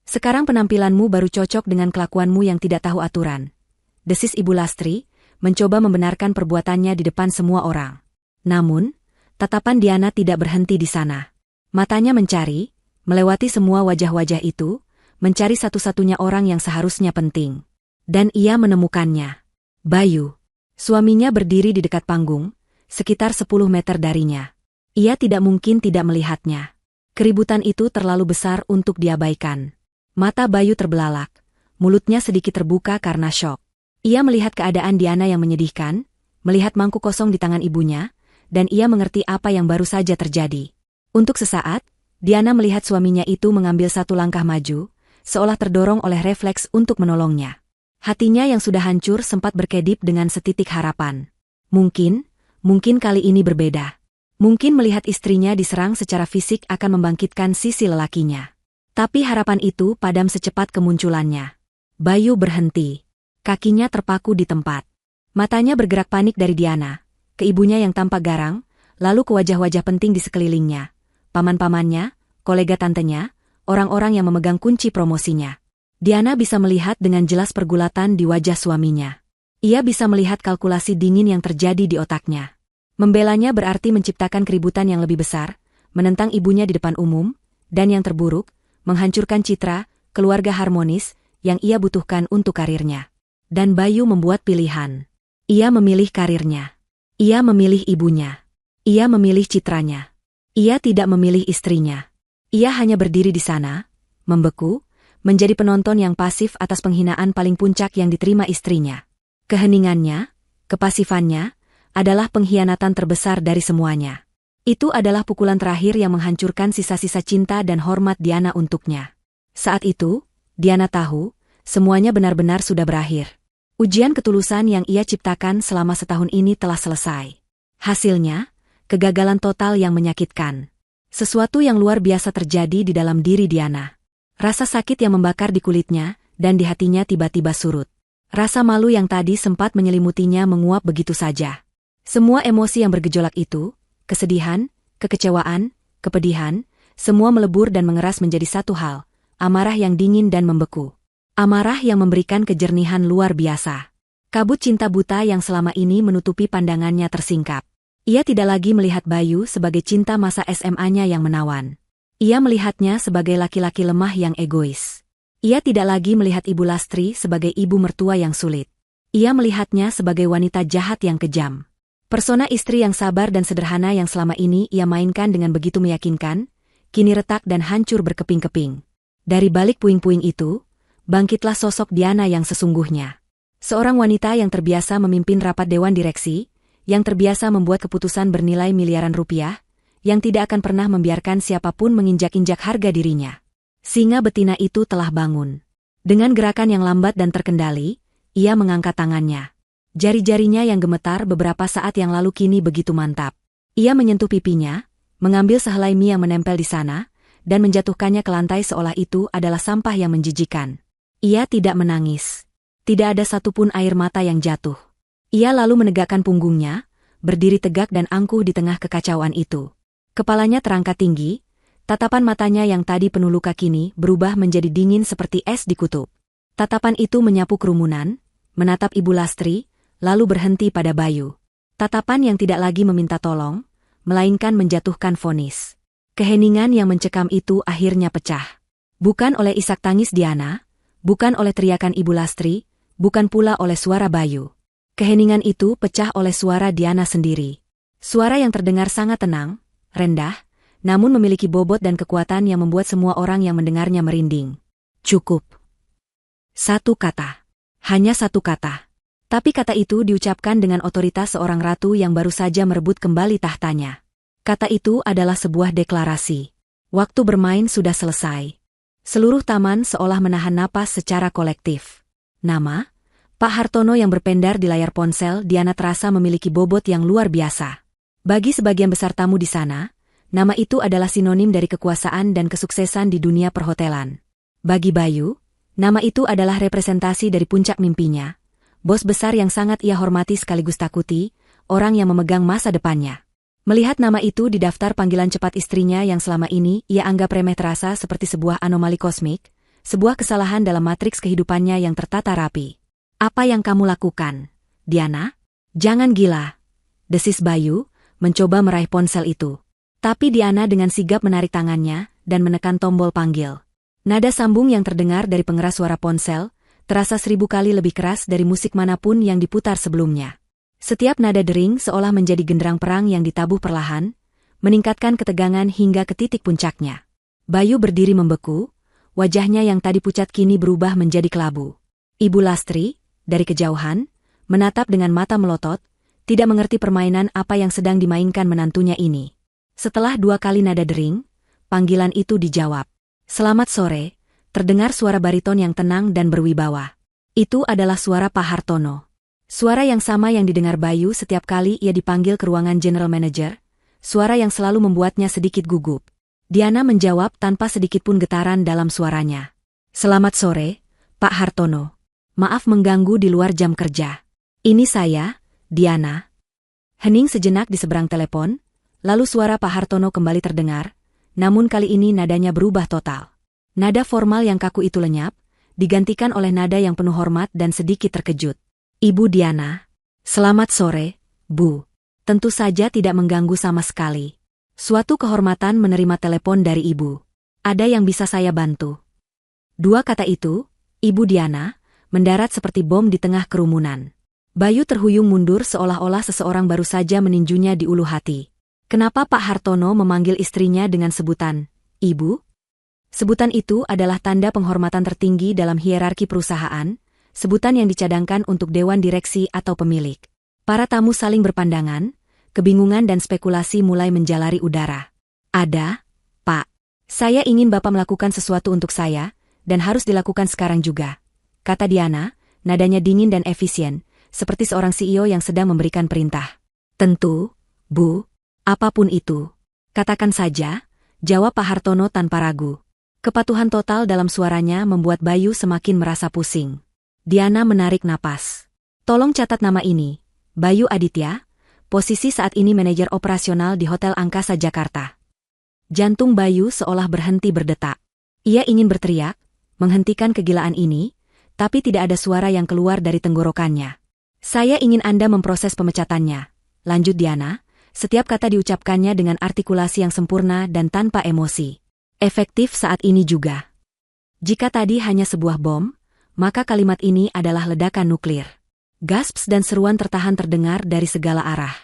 Speaker 1: sekarang penampilanmu baru cocok dengan kelakuanmu yang tidak tahu aturan," desis Ibu Lastri, mencoba membenarkan perbuatannya di depan semua orang. Namun, tatapan Diana tidak berhenti di sana. Matanya mencari, melewati semua wajah-wajah itu, mencari satu-satunya orang yang seharusnya penting. Dan ia menemukannya. Bayu. Suaminya berdiri di dekat panggung, sekitar 10 meter darinya. Ia tidak mungkin tidak melihatnya. Keributan itu terlalu besar untuk diabaikan. Mata Bayu terbelalak, mulutnya sedikit terbuka karena syok. Ia melihat keadaan Diana yang menyedihkan, melihat mangkuk kosong di tangan ibunya, dan ia mengerti apa yang baru saja terjadi. Untuk sesaat, Diana melihat suaminya itu mengambil satu langkah maju, seolah terdorong oleh refleks untuk menolongnya. Hatinya yang sudah hancur sempat berkedip dengan setitik harapan. Mungkin kali ini berbeda. Mungkin melihat istrinya diserang secara fisik akan membangkitkan sisi lelakinya. Tapi harapan itu padam secepat kemunculannya. Bayu berhenti. Kakinya terpaku di tempat. Matanya bergerak panik dari Diana, ke ibunya yang tampak garang, lalu ke wajah-wajah penting di sekelilingnya. Paman-pamannya, kolega tantenya, orang-orang yang memegang kunci promosinya. Diana bisa melihat dengan jelas pergulatan di wajah suaminya. Ia bisa melihat kalkulasi dingin yang terjadi di otaknya. Membelanya berarti menciptakan keributan yang lebih besar, menentang ibunya di depan umum, dan yang terburuk, menghancurkan citra, keluarga harmonis, yang ia butuhkan untuk karirnya. Dan Bayu membuat pilihan. Ia memilih karirnya. Ia memilih ibunya. Ia memilih citranya. Ia tidak memilih istrinya. Ia hanya berdiri di sana, membeku, menjadi penonton yang pasif atas penghinaan paling puncak yang diterima istrinya. Keheningannya, kepasifannya, adalah pengkhianatan terbesar dari semuanya. Itu adalah pukulan terakhir yang menghancurkan sisa-sisa cinta dan hormat Diana untuknya. Saat itu, Diana tahu, semuanya benar-benar sudah berakhir. Ujian ketulusan yang ia ciptakan selama setahun ini telah selesai. Hasilnya, kegagalan total yang menyakitkan. Sesuatu yang luar biasa terjadi di dalam diri Diana. Rasa sakit yang membakar di kulitnya, dan di hatinya tiba-tiba surut. Rasa malu yang tadi sempat menyelimutinya menguap begitu saja. Semua emosi yang bergejolak itu, kesedihan, kekecewaan, kepedihan, semua melebur dan mengeras menjadi satu hal, amarah yang dingin dan membeku. Amarah yang memberikan kejernihan luar biasa. Kabut cinta buta yang selama ini menutupi pandangannya tersingkap. Ia tidak lagi melihat Bayu sebagai cinta masa SMA-nya yang menawan. Ia melihatnya sebagai laki-laki lemah yang egois. Ia tidak lagi melihat Ibu Lastri sebagai ibu mertua yang sulit. Ia melihatnya sebagai wanita jahat yang kejam. Persona istri yang sabar dan sederhana yang selama ini ia mainkan dengan begitu meyakinkan, kini retak dan hancur berkeping-keping. Dari balik puing-puing itu, bangkitlah sosok Diana yang sesungguhnya. Seorang wanita yang terbiasa memimpin rapat dewan direksi, yang terbiasa membuat keputusan bernilai miliaran rupiah, yang tidak akan pernah membiarkan siapapun menginjak-injak harga dirinya. Singa betina itu telah bangun. Dengan gerakan yang lambat dan terkendali, ia mengangkat tangannya. Jari-jarinya yang gemetar beberapa saat yang lalu kini begitu mantap. Ia menyentuh pipinya, mengambil sehelai mie yang menempel di sana, dan menjatuhkannya ke lantai seolah itu adalah sampah yang menjijikan. Ia tidak menangis. Tidak ada satupun air mata yang jatuh. Ia lalu menegakkan punggungnya, berdiri tegak dan angkuh di tengah kekacauan itu. Kepalanya terangkat tinggi, tatapan matanya yang tadi penuh luka kini berubah menjadi dingin seperti es di kutub. Tatapan itu menyapu kerumunan, menatap Ibu Lastri, lalu berhenti pada Bayu. Tatapan yang tidak lagi meminta tolong, melainkan menjatuhkan vonis. Keheningan yang mencekam itu akhirnya pecah. Bukan oleh isak tangis Diana, bukan oleh teriakan Ibu Lastri, bukan pula oleh suara Bayu. Keheningan itu pecah oleh suara Diana sendiri. Suara yang terdengar sangat tenang, rendah, namun memiliki bobot dan kekuatan yang membuat semua orang yang mendengarnya merinding. Cukup. Satu kata. Hanya satu kata. Tapi kata itu diucapkan dengan otoritas seorang ratu yang baru saja merebut kembali tahtanya. Kata itu adalah sebuah deklarasi. Waktu bermain sudah selesai. Seluruh taman seolah menahan napas secara kolektif. Nama, Pak Hartono yang berpendar di layar ponsel Diana terasa memiliki bobot yang luar biasa. Bagi sebagian besar tamu di sana, nama itu adalah sinonim dari kekuasaan dan kesuksesan di dunia perhotelan. Bagi Bayu, nama itu adalah representasi dari puncak mimpinya. Bos besar yang sangat ia hormati sekaligus takuti, orang yang memegang masa depannya. Melihat nama itu di daftar panggilan cepat istrinya yang selama ini ia anggap remeh terasa seperti sebuah anomali kosmik, sebuah kesalahan dalam matriks kehidupannya yang tertata rapi. Apa yang kamu lakukan, Diana? Jangan gila, desis Bayu, mencoba meraih ponsel itu. Tapi Diana dengan sigap menarik tangannya dan menekan tombol panggil. Nada sambung yang terdengar dari pengeras suara ponsel, terasa 1000 kali lebih keras dari musik manapun yang diputar sebelumnya. Setiap nada dering seolah menjadi genderang perang yang ditabuh perlahan, meningkatkan ketegangan hingga ke titik puncaknya. Bayu berdiri membeku, wajahnya yang tadi pucat kini berubah menjadi kelabu. Ibu Lastri, dari kejauhan, menatap dengan mata melotot, tidak mengerti permainan apa yang sedang dimainkan menantunya ini. Setelah 2 kali nada dering, panggilan itu dijawab. Selamat sore, terdengar suara bariton yang tenang dan berwibawa. Itu adalah suara Pak Hartono. Suara yang sama yang didengar Bayu setiap kali ia dipanggil ke ruangan General Manager, suara yang selalu membuatnya sedikit gugup. Diana menjawab tanpa sedikit pun getaran dalam suaranya. Selamat sore, Pak Hartono. Maaf mengganggu di luar jam kerja. Ini saya, Diana. Hening sejenak di seberang telepon, lalu suara Pak Hartono kembali terdengar, namun kali ini nadanya berubah total. Nada formal yang kaku itu lenyap, digantikan oleh nada yang penuh hormat dan sedikit terkejut. Ibu Diana. Selamat sore, Bu. Tentu saja tidak mengganggu sama sekali. Suatu kehormatan menerima telepon dari Ibu. Ada yang bisa saya bantu? 2 kata itu, Ibu Diana, mendarat seperti bom di tengah kerumunan. Bayu terhuyung mundur seolah-olah seseorang baru saja meninjunya di ulu hati. Kenapa Pak Hartono memanggil istrinya dengan sebutan Ibu? Sebutan itu adalah tanda penghormatan tertinggi dalam hierarki perusahaan, sebutan yang dicadangkan untuk dewan direksi atau pemilik. Para tamu saling berpandangan, kebingungan dan spekulasi mulai menjalari udara. Ada, Pak. Saya ingin Bapak melakukan sesuatu untuk saya, dan harus dilakukan sekarang juga, kata Diana, nadanya dingin dan efisien, seperti seorang CEO yang sedang memberikan perintah. Tentu, Bu, apapun itu. Katakan saja, jawab Pak Hartono tanpa ragu. Kepatuhan total dalam suaranya membuat Bayu semakin merasa pusing. Diana menarik napas. Tolong catat nama ini, Bayu Aditya, posisi saat ini manajer operasional di Hotel Angkasa Jakarta. Jantung Bayu seolah berhenti berdetak. Ia ingin berteriak, menghentikan kegilaan ini, tapi tidak ada suara yang keluar dari tenggorokannya. Saya ingin Anda memproses pemecatannya, lanjut Diana, setiap kata diucapkannya dengan artikulasi yang sempurna dan tanpa emosi. Efektif saat ini juga. Jika tadi hanya sebuah bom, maka kalimat ini adalah ledakan nuklir. Gasps dan seruan tertahan terdengar dari segala arah.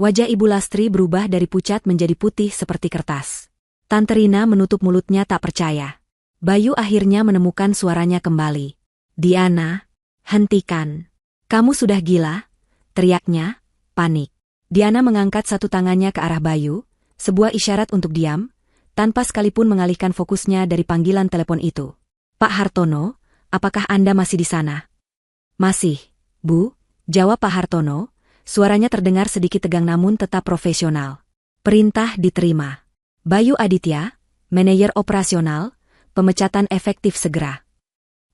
Speaker 1: Wajah Ibu Lastri berubah dari pucat menjadi putih seperti kertas. Tante Rina menutup mulutnya tak percaya. Bayu akhirnya menemukan suaranya kembali. Diana, hentikan. Kamu sudah gila, teriaknya, panik. Diana mengangkat satu tangannya ke arah Bayu, sebuah isyarat untuk diam, tanpa sekalipun mengalihkan fokusnya dari panggilan telepon itu. Pak Hartono, apakah Anda masih di sana? Masih, Bu, jawab Pak Hartono, suaranya terdengar sedikit tegang namun tetap profesional. Perintah diterima. Bayu Aditya, manajer operasional, pemecatan efektif segera.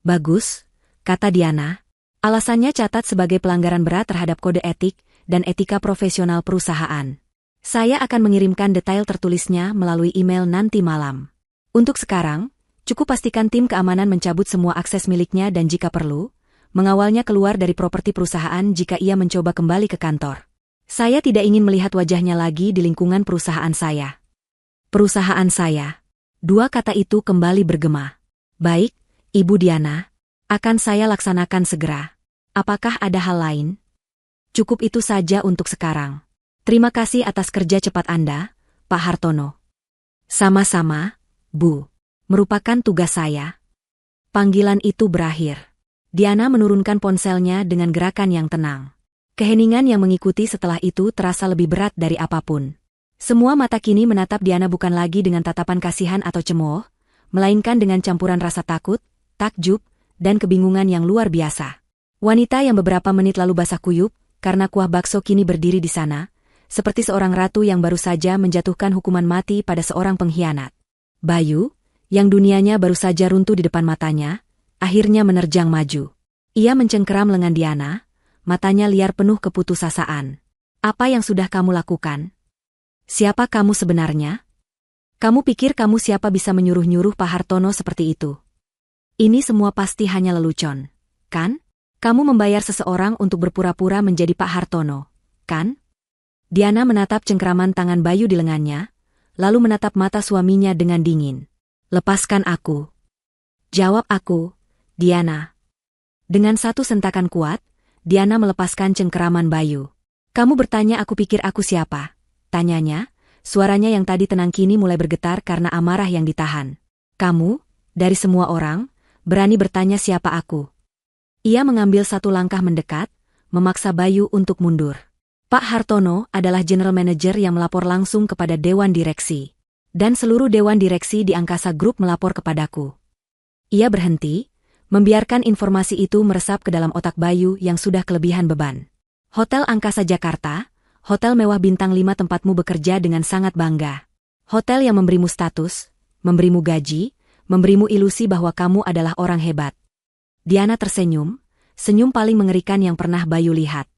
Speaker 1: Bagus, kata Diana. Alasannya catat sebagai pelanggaran berat terhadap kode etik dan etika profesional perusahaan. Saya akan mengirimkan detail tertulisnya melalui email nanti malam. Untuk sekarang, cukup pastikan tim keamanan mencabut semua akses miliknya dan jika perlu, mengawalnya keluar dari properti perusahaan jika ia mencoba kembali ke kantor. Saya tidak ingin melihat wajahnya lagi di lingkungan perusahaan saya. Perusahaan saya. Dua kata itu kembali bergema. Baik, Ibu Diana. Akan saya laksanakan segera. Apakah ada hal lain? Cukup itu saja untuk sekarang. Terima kasih atas kerja cepat Anda, Pak Hartono. Sama-sama, Bu. Merupakan tugas saya. Panggilan itu berakhir. Diana menurunkan ponselnya dengan gerakan yang tenang. Keheningan yang mengikuti setelah itu terasa lebih berat dari apapun. Semua mata kini menatap Diana bukan lagi dengan tatapan kasihan atau cemooh, melainkan dengan campuran rasa takut, takjub, dan kebingungan yang luar biasa. Wanita yang beberapa menit lalu basah kuyup, karena kuah bakso kini berdiri di sana, seperti seorang ratu yang baru saja menjatuhkan hukuman mati pada seorang pengkhianat. Bayu, yang dunianya baru saja runtuh di depan matanya, akhirnya menerjang maju. Ia mencengkeram lengan Diana, matanya liar penuh keputusasaan. Apa yang sudah kamu lakukan? Siapa kamu sebenarnya? Kamu pikir kamu siapa bisa menyuruh-nyuruh Pak Hartono seperti itu? Ini semua pasti hanya lelucon, kan? Kamu membayar seseorang untuk berpura-pura menjadi Pak Hartono, kan? Diana menatap cengkeraman tangan Bayu di lengannya, lalu menatap mata suaminya dengan dingin. Lepaskan aku. Jawab aku, Diana. Dengan satu sentakan kuat, Diana melepaskan cengkeraman Bayu. Kamu bertanya aku pikir aku siapa? Tanyanya, suaranya yang tadi tenang kini mulai bergetar karena amarah yang ditahan. Kamu, dari semua orang, berani bertanya siapa aku? Ia mengambil satu langkah mendekat, memaksa Bayu untuk mundur. Pak Hartono adalah general manager yang melapor langsung kepada Dewan Direksi. Dan seluruh Dewan Direksi di Angkasa Group melapor kepadaku. Ia berhenti, membiarkan informasi itu meresap ke dalam otak Bayu yang sudah kelebihan beban. Hotel Angkasa Jakarta, hotel mewah bintang 5 tempatmu bekerja dengan sangat bangga. Hotel yang memberimu status, memberimu gaji, memberimu ilusi bahwa kamu adalah orang hebat. Diana tersenyum, senyum paling mengerikan yang pernah Bayu lihat.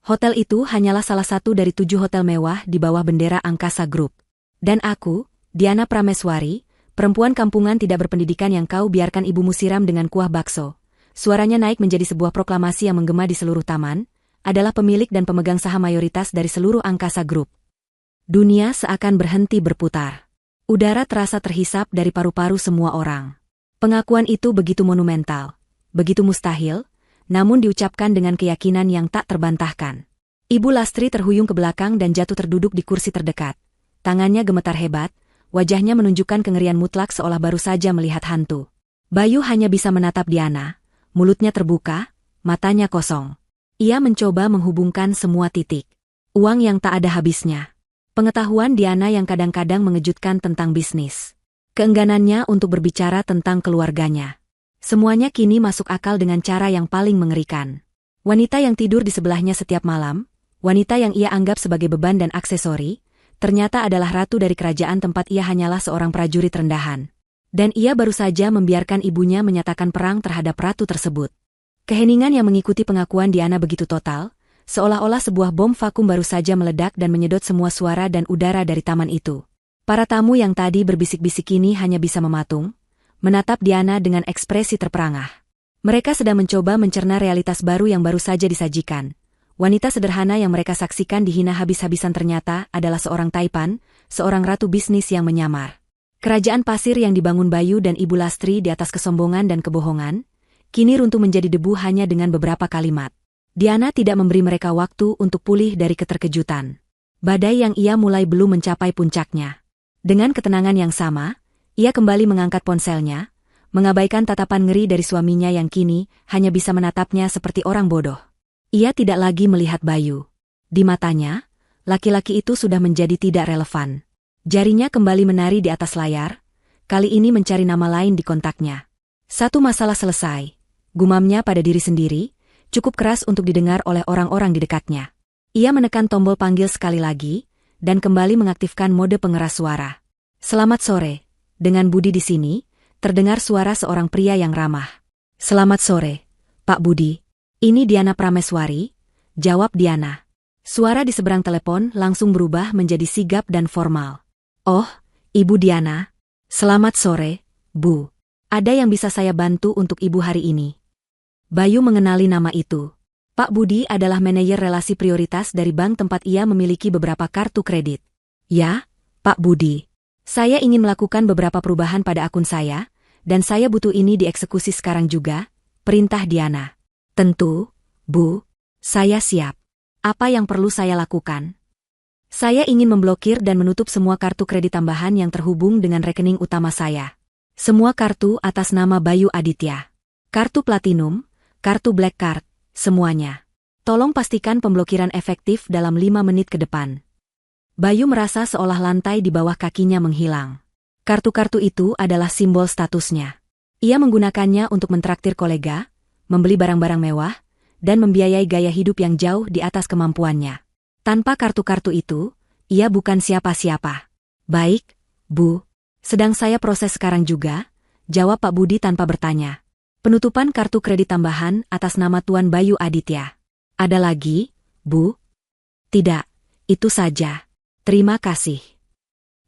Speaker 1: Hotel itu hanyalah salah satu dari 7 hotel mewah di bawah bendera Angkasa Group. Dan aku, Diana Prameswari, perempuan kampungan tidak berpendidikan yang kau biarkan ibumu siram dengan kuah bakso. Suaranya naik menjadi sebuah proklamasi yang menggema di seluruh taman, adalah pemilik dan pemegang saham mayoritas dari seluruh Angkasa Group. Dunia seakan berhenti berputar. Udara terasa terhisap dari paru-paru semua orang. Pengakuan itu begitu monumental, begitu mustahil, namun diucapkan dengan keyakinan yang tak terbantahkan. Ibu Lastri terhuyung ke belakang dan jatuh terduduk di kursi terdekat. Tangannya gemetar hebat, wajahnya menunjukkan kengerian mutlak seolah baru saja melihat hantu. Bayu hanya bisa menatap Diana, mulutnya terbuka, matanya kosong. Ia mencoba menghubungkan semua titik. Uang yang tak ada habisnya. Pengetahuan Diana yang kadang-kadang mengejutkan tentang bisnis. Keengganannya untuk berbicara tentang keluarganya. Semuanya kini masuk akal dengan cara yang paling mengerikan. Wanita yang tidur di sebelahnya setiap malam, wanita yang ia anggap sebagai beban dan aksesori, ternyata adalah ratu dari kerajaan tempat ia hanyalah seorang prajurit rendahan. Dan ia baru saja membiarkan ibunya menyatakan perang terhadap ratu tersebut. Keheningan yang mengikuti pengakuan Diana begitu total, seolah-olah sebuah bom vakum baru saja meledak dan menyedot semua suara dan udara dari taman itu. Para tamu yang tadi berbisik-bisik ini hanya bisa mematung, menatap Diana dengan ekspresi terperangah. Mereka sedang mencoba mencerna realitas baru yang baru saja disajikan. Wanita sederhana yang mereka saksikan dihina habis-habisan ternyata adalah seorang taipan, seorang ratu bisnis yang menyamar. Kerajaan pasir yang dibangun Bayu dan Ibu Lastri di atas kesombongan dan kebohongan, kini runtuh menjadi debu hanya dengan beberapa kalimat. Diana tidak memberi mereka waktu untuk pulih dari keterkejutan. Badai yang ia mulai belum mencapai puncaknya. Dengan ketenangan yang sama, ia kembali mengangkat ponselnya, mengabaikan tatapan ngeri dari suaminya yang kini hanya bisa menatapnya seperti orang bodoh. Ia tidak lagi melihat Bayu. Di matanya, laki-laki itu sudah menjadi tidak relevan. Jarinya kembali menari di atas layar, kali ini mencari nama lain di kontaknya. Satu masalah selesai. Gumamnya pada diri sendiri, cukup keras untuk didengar oleh orang-orang di dekatnya. Ia menekan tombol panggil sekali lagi, dan kembali mengaktifkan mode pengeras suara. Selamat sore, dengan Budi di sini, terdengar suara seorang pria yang ramah. Selamat sore, Pak Budi. Ini Diana Prameswari, jawab Diana. Suara di seberang telepon langsung berubah menjadi sigap dan formal. Oh, Ibu Diana. Selamat sore, Bu. Ada yang bisa saya bantu untuk Ibu hari ini? Bayu mengenali nama itu. Pak Budi adalah manajer relasi prioritas dari bank tempat ia memiliki beberapa kartu kredit. Ya, Pak Budi. Saya ingin melakukan beberapa perubahan pada akun saya, dan saya butuh ini dieksekusi sekarang juga, perintah Diana. Tentu, Bu. Saya siap. Apa yang perlu saya lakukan? Saya ingin memblokir dan menutup semua kartu kredit tambahan yang terhubung dengan rekening utama saya. Semua kartu atas nama Bayu Aditya. Kartu Platinum, kartu Black Card, semuanya. Tolong pastikan pemblokiran efektif dalam 5 menit ke depan. Bayu merasa seolah lantai di bawah kakinya menghilang. Kartu-kartu itu adalah simbol statusnya. Ia menggunakannya untuk mentraktir kolega, membeli barang-barang mewah, dan membiayai gaya hidup yang jauh di atas kemampuannya. Tanpa kartu-kartu itu, ia bukan siapa-siapa. Baik, Bu. Sedang saya proses sekarang juga, jawab Pak Budi tanpa bertanya. Penutupan kartu kredit tambahan atas nama Tuan Bayu Aditya. Ada lagi, Bu? Tidak, itu saja. Terima kasih.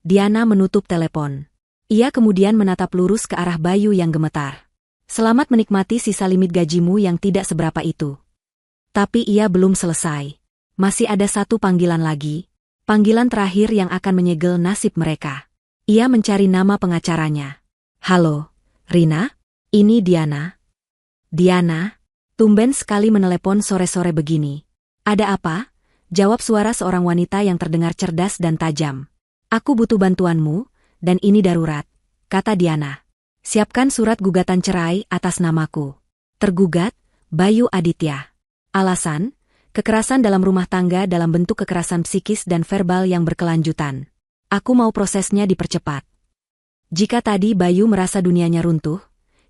Speaker 1: Diana menutup telepon. Ia kemudian menatap lurus ke arah Bayu yang gemetar. Selamat menikmati sisa limit gajimu yang tidak seberapa itu. Tapi ia belum selesai. Masih ada satu panggilan lagi. Panggilan terakhir yang akan menyegel nasib mereka. Ia mencari nama pengacaranya. Halo, Rina? Ini Diana. Diana, tumben sekali menelepon sore-sore begini. Ada apa? Jawab suara seorang wanita yang terdengar cerdas dan tajam. Aku butuh bantuanmu, dan ini darurat, kata Diana. Siapkan surat gugatan cerai atas namaku. Tergugat, Bayu Aditya. Alasan, kekerasan dalam rumah tangga dalam bentuk kekerasan psikis dan verbal yang berkelanjutan. Aku mau prosesnya dipercepat. Jika tadi Bayu merasa dunianya runtuh,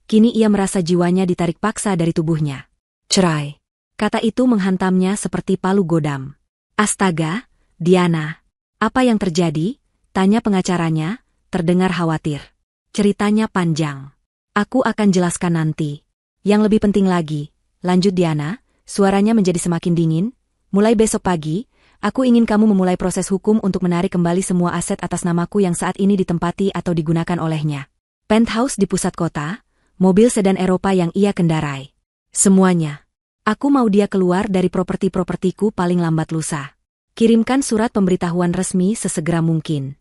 Speaker 1: kini ia merasa jiwanya ditarik paksa dari tubuhnya. Cerai. Kata itu menghantamnya seperti palu godam. Astaga, Diana. Apa yang terjadi? Tanya pengacaranya, terdengar khawatir. Ceritanya panjang. Aku akan jelaskan nanti. Yang lebih penting lagi, lanjut Diana, suaranya menjadi semakin dingin. Mulai besok pagi, aku ingin kamu memulai proses hukum untuk menarik kembali semua aset atas namaku yang saat ini ditempati atau digunakan olehnya. Penthouse di pusat kota, mobil sedan Eropa yang ia kendarai. Semuanya. Aku mau dia keluar dari properti-propertiku paling lambat lusa. Kirimkan surat pemberitahuan resmi sesegera mungkin.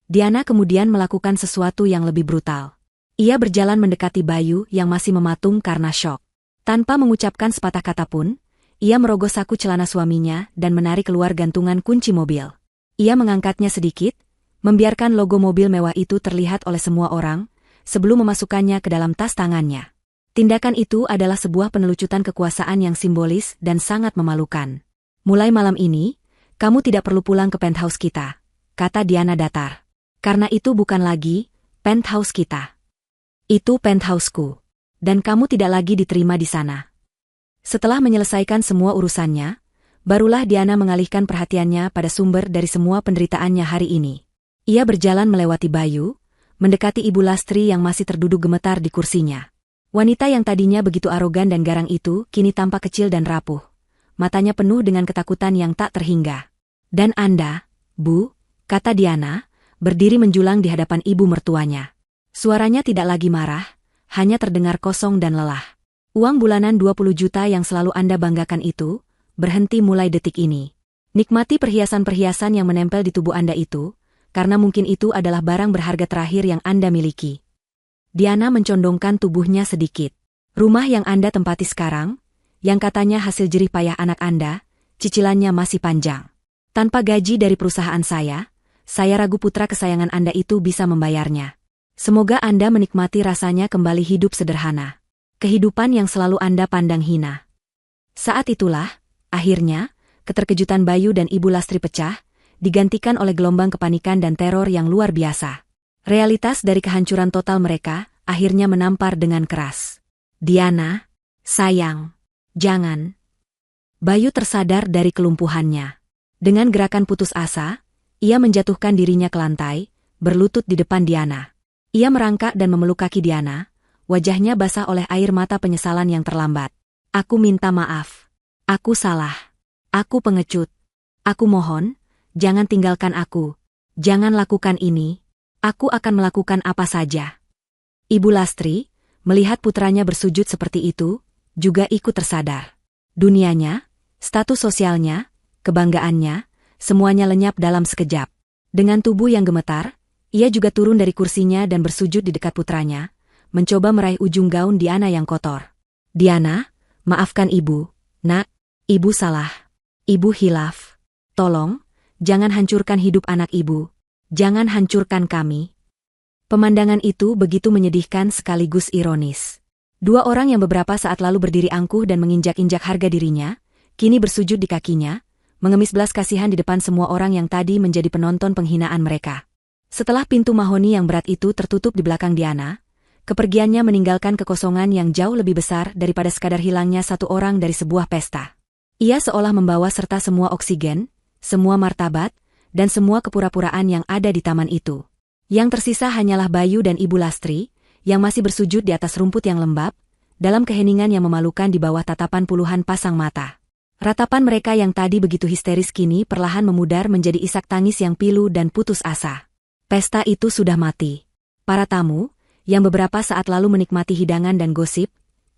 Speaker 1: Diana kemudian melakukan sesuatu yang lebih brutal. Ia berjalan mendekati Bayu yang masih mematung karena syok. Tanpa mengucapkan sepatah kata pun, ia merogoh saku celana suaminya dan menarik keluar gantungan kunci mobil. Ia mengangkatnya sedikit, membiarkan logo mobil mewah itu terlihat oleh semua orang, sebelum memasukkannya ke dalam tas tangannya. Tindakan itu adalah sebuah penelucutan kekuasaan yang simbolis dan sangat memalukan. Mulai malam ini, kamu tidak perlu pulang ke penthouse kita, kata Diana datar. Karena itu bukan lagi penthouse kita. Itu penthouseku. Dan kamu tidak lagi diterima di sana. Setelah menyelesaikan semua urusannya, barulah Diana mengalihkan perhatiannya pada sumber dari semua penderitaannya hari ini. Ia berjalan melewati Bayu, mendekati Ibu Lastri yang masih terduduk gemetar di kursinya. Wanita yang tadinya begitu arogan dan garang itu kini tampak kecil dan rapuh. Matanya penuh dengan ketakutan yang tak terhingga. Dan Anda, Bu, kata Diana, berdiri menjulang di hadapan ibu mertuanya. Suaranya tidak lagi marah, hanya terdengar kosong dan lelah. Uang bulanan 20 juta yang selalu Anda banggakan itu, berhenti mulai detik ini. Nikmati perhiasan-perhiasan yang menempel di tubuh Anda itu, karena mungkin itu adalah barang berharga terakhir yang Anda miliki. Diana mencondongkan tubuhnya sedikit. Rumah yang Anda tempati sekarang, yang katanya hasil jerih payah anak Anda, cicilannya masih panjang. Tanpa gaji dari perusahaan saya ragu putra kesayangan Anda itu bisa membayarnya. Semoga Anda menikmati rasanya kembali hidup sederhana. Kehidupan yang selalu Anda pandang hina. Saat itulah, akhirnya, keterkejutan Bayu dan Ibu Lastri pecah, digantikan oleh gelombang kepanikan dan teror yang luar biasa. Realitas dari kehancuran total mereka, akhirnya menampar dengan keras. Diana, sayang, jangan. Bayu tersadar dari kelumpuhannya. Dengan gerakan putus asa, ia menjatuhkan dirinya ke lantai, berlutut di depan Diana. Ia merangkak dan memeluk kaki Diana, wajahnya basah oleh air mata penyesalan yang terlambat. Aku minta maaf. Aku salah. Aku pengecut. Aku mohon, jangan tinggalkan aku. Jangan lakukan ini. Aku akan melakukan apa saja. Ibu Lastri, melihat putranya bersujud seperti itu, juga ikut tersadar. Dunianya, status sosialnya, kebanggaannya, semuanya lenyap dalam sekejap. Dengan tubuh yang gemetar, ia juga turun dari kursinya dan bersujud di dekat putranya, mencoba meraih ujung gaun Diana yang kotor. Diana, maafkan ibu, nak, ibu salah. Ibu hilaf. Tolong, jangan hancurkan hidup anak ibu. Jangan hancurkan kami. Pemandangan itu begitu menyedihkan sekaligus ironis. Dua orang yang beberapa saat lalu berdiri angkuh dan menginjak-injak harga dirinya, kini bersujud di kakinya, mengemis belas kasihan di depan semua orang yang tadi menjadi penonton penghinaan mereka. Setelah pintu mahoni yang berat itu tertutup di belakang Diana, kepergiannya meninggalkan kekosongan yang jauh lebih besar daripada sekadar hilangnya satu orang dari sebuah pesta. Ia seolah membawa serta semua oksigen, semua martabat, dan semua kepura-puraan yang ada di taman itu. Yang tersisa hanyalah Bayu dan Ibu Lastri, yang masih bersujud di atas rumput yang lembab, dalam keheningan yang memalukan di bawah tatapan puluhan pasang mata. Ratapan mereka yang tadi begitu histeris kini perlahan memudar menjadi isak tangis yang pilu dan putus asa. Pesta itu sudah mati. Para tamu, yang beberapa saat lalu menikmati hidangan dan gosip,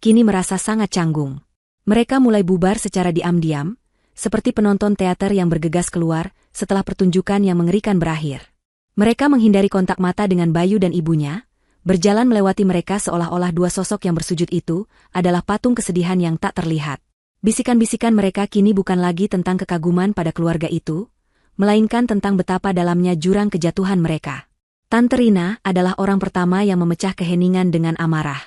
Speaker 1: kini merasa sangat canggung. Mereka mulai bubar secara diam-diam, seperti penonton teater yang bergegas keluar setelah pertunjukan yang mengerikan berakhir. Mereka menghindari kontak mata dengan Bayu dan ibunya, berjalan melewati mereka seolah-olah dua sosok yang bersujud itu adalah patung kesedihan yang tak terlihat. Bisikan-bisikan mereka kini bukan lagi tentang kekaguman pada keluarga itu, melainkan tentang betapa dalamnya jurang kejatuhan mereka. Tante Rina adalah orang pertama yang memecah keheningan dengan amarah.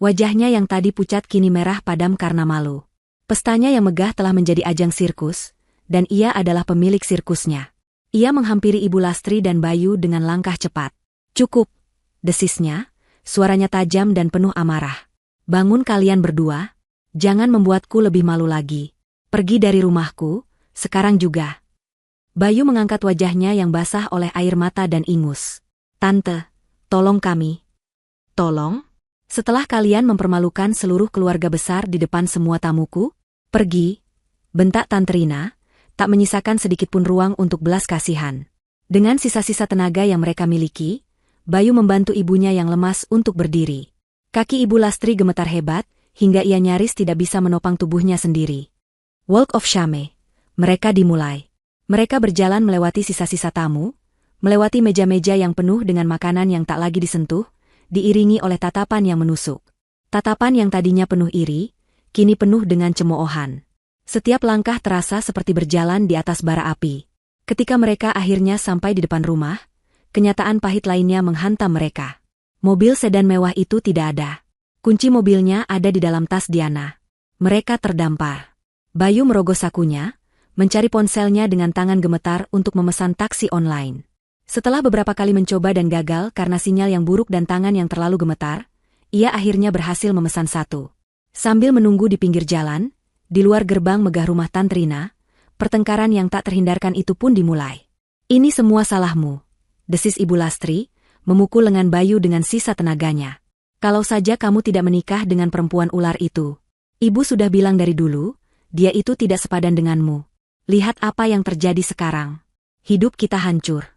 Speaker 1: Wajahnya yang tadi pucat kini merah padam karena malu. Pestanya yang megah telah menjadi ajang sirkus, dan ia adalah pemilik sirkusnya. Ia menghampiri Ibu Lastri dan Bayu dengan langkah cepat. Cukup, desisnya, suaranya tajam dan penuh amarah. Bangun kalian berdua, jangan membuatku lebih malu lagi. Pergi dari rumahku, sekarang juga. Bayu mengangkat wajahnya yang basah oleh air mata dan ingus. Tante, tolong kami. Tolong? Setelah kalian mempermalukan seluruh keluarga besar di depan semua tamuku, pergi, bentak Tante Rina, tak menyisakan sedikitpun ruang untuk belas kasihan. Dengan sisa-sisa tenaga yang mereka miliki, Bayu membantu ibunya yang lemas untuk berdiri. Kaki Ibu Lastri gemetar hebat, hingga ia nyaris tidak bisa menopang tubuhnya sendiri. Walk of Shame. Mereka dimulai. Mereka berjalan melewati sisa-sisa tamu, melewati meja-meja yang penuh dengan makanan yang tak lagi disentuh, diiringi oleh tatapan yang menusuk. Tatapan yang tadinya penuh iri, kini penuh dengan cemoohan. Setiap langkah terasa seperti berjalan di atas bara api. Ketika mereka akhirnya sampai di depan rumah, kenyataan pahit lainnya menghantam mereka. Mobil sedan mewah itu tidak ada. Kunci mobilnya ada di dalam tas Diana. Mereka terdampar. Bayu merogoh sakunya, mencari ponselnya dengan tangan gemetar untuk memesan taksi online. Setelah beberapa kali mencoba dan gagal karena sinyal yang buruk dan tangan yang terlalu gemetar, ia akhirnya berhasil memesan satu. Sambil menunggu di pinggir jalan, di luar gerbang megah rumah Tantrina, pertengkaran yang tak terhindarkan itu pun dimulai. "Ini semua salahmu," desis Ibu Lastri, memukul lengan Bayu dengan sisa tenaganya. "Kalau saja kamu tidak menikah dengan perempuan ular itu. Ibu sudah bilang dari dulu, dia itu tidak sepadan denganmu. Lihat apa yang terjadi sekarang. Hidup kita hancur."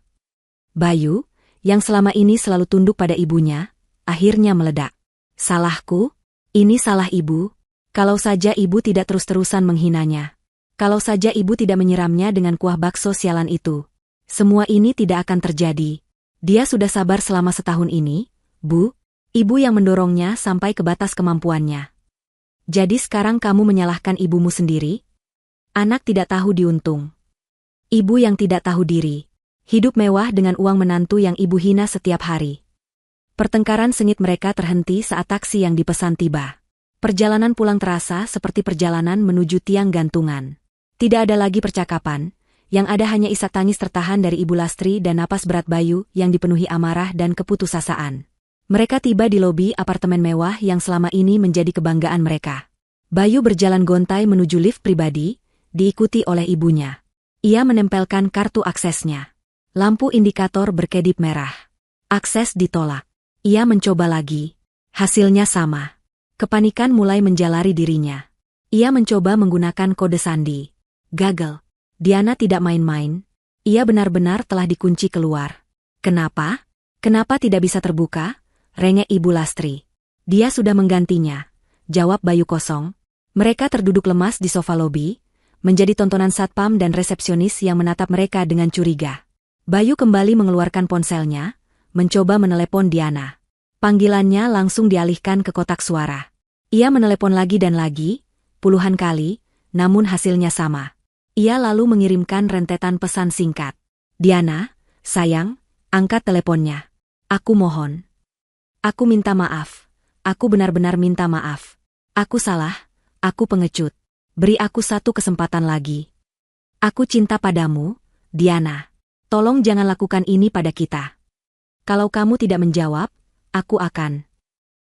Speaker 1: Bayu, yang selama ini selalu tunduk pada ibunya, akhirnya meledak. "Salahku? Ini salah ibu. Kalau saja ibu tidak terus-terusan menghinanya. Kalau saja ibu tidak menyiramnya dengan kuah bakso sialan itu. Semua ini tidak akan terjadi. Dia sudah sabar selama setahun ini, Bu. Ibu yang mendorongnya sampai ke batas kemampuannya. Jadi sekarang kamu menyalahkan ibumu sendiri?" Anak tidak tahu diuntung. Ibu yang tidak tahu diri. Hidup mewah dengan uang menantu yang ibu hina setiap hari. Pertengkaran sengit mereka terhenti saat taksi yang dipesan tiba. Perjalanan pulang terasa seperti perjalanan menuju tiang gantungan. Tidak ada lagi percakapan, yang ada hanya isak tangis tertahan dari Ibu Lastri dan napas berat Bayu yang dipenuhi amarah dan keputusasaan. Mereka tiba di lobi apartemen mewah yang selama ini menjadi kebanggaan mereka. Bayu berjalan gontai menuju lift pribadi, diikuti oleh ibunya. Ia menempelkan kartu aksesnya. Lampu indikator berkedip merah. Akses ditolak. Ia mencoba lagi. Hasilnya sama. Kepanikan mulai menjalari dirinya. Ia mencoba menggunakan kode sandi. Gagal. Diana tidak main-main. Ia benar-benar telah dikunci keluar. "Kenapa? Kenapa tidak bisa terbuka?" rengek Ibu Lastri. "Dia sudah menggantinya," jawab Bayu kosong. Mereka terduduk lemas di sofa lobi, menjadi tontonan satpam dan resepsionis yang menatap mereka dengan curiga. Bayu kembali mengeluarkan ponselnya, mencoba menelepon Diana. Panggilannya langsung dialihkan ke kotak suara. Ia menelepon lagi dan lagi, puluhan kali, namun hasilnya sama. Ia lalu mengirimkan rentetan pesan singkat. "Diana, sayang, angkat teleponnya. Aku mohon. Aku minta maaf. Aku benar-benar minta maaf. Aku salah, aku pengecut. Beri aku satu kesempatan lagi. Aku cinta padamu, Diana. Tolong jangan lakukan ini pada kita. Kalau kamu tidak menjawab, aku akan."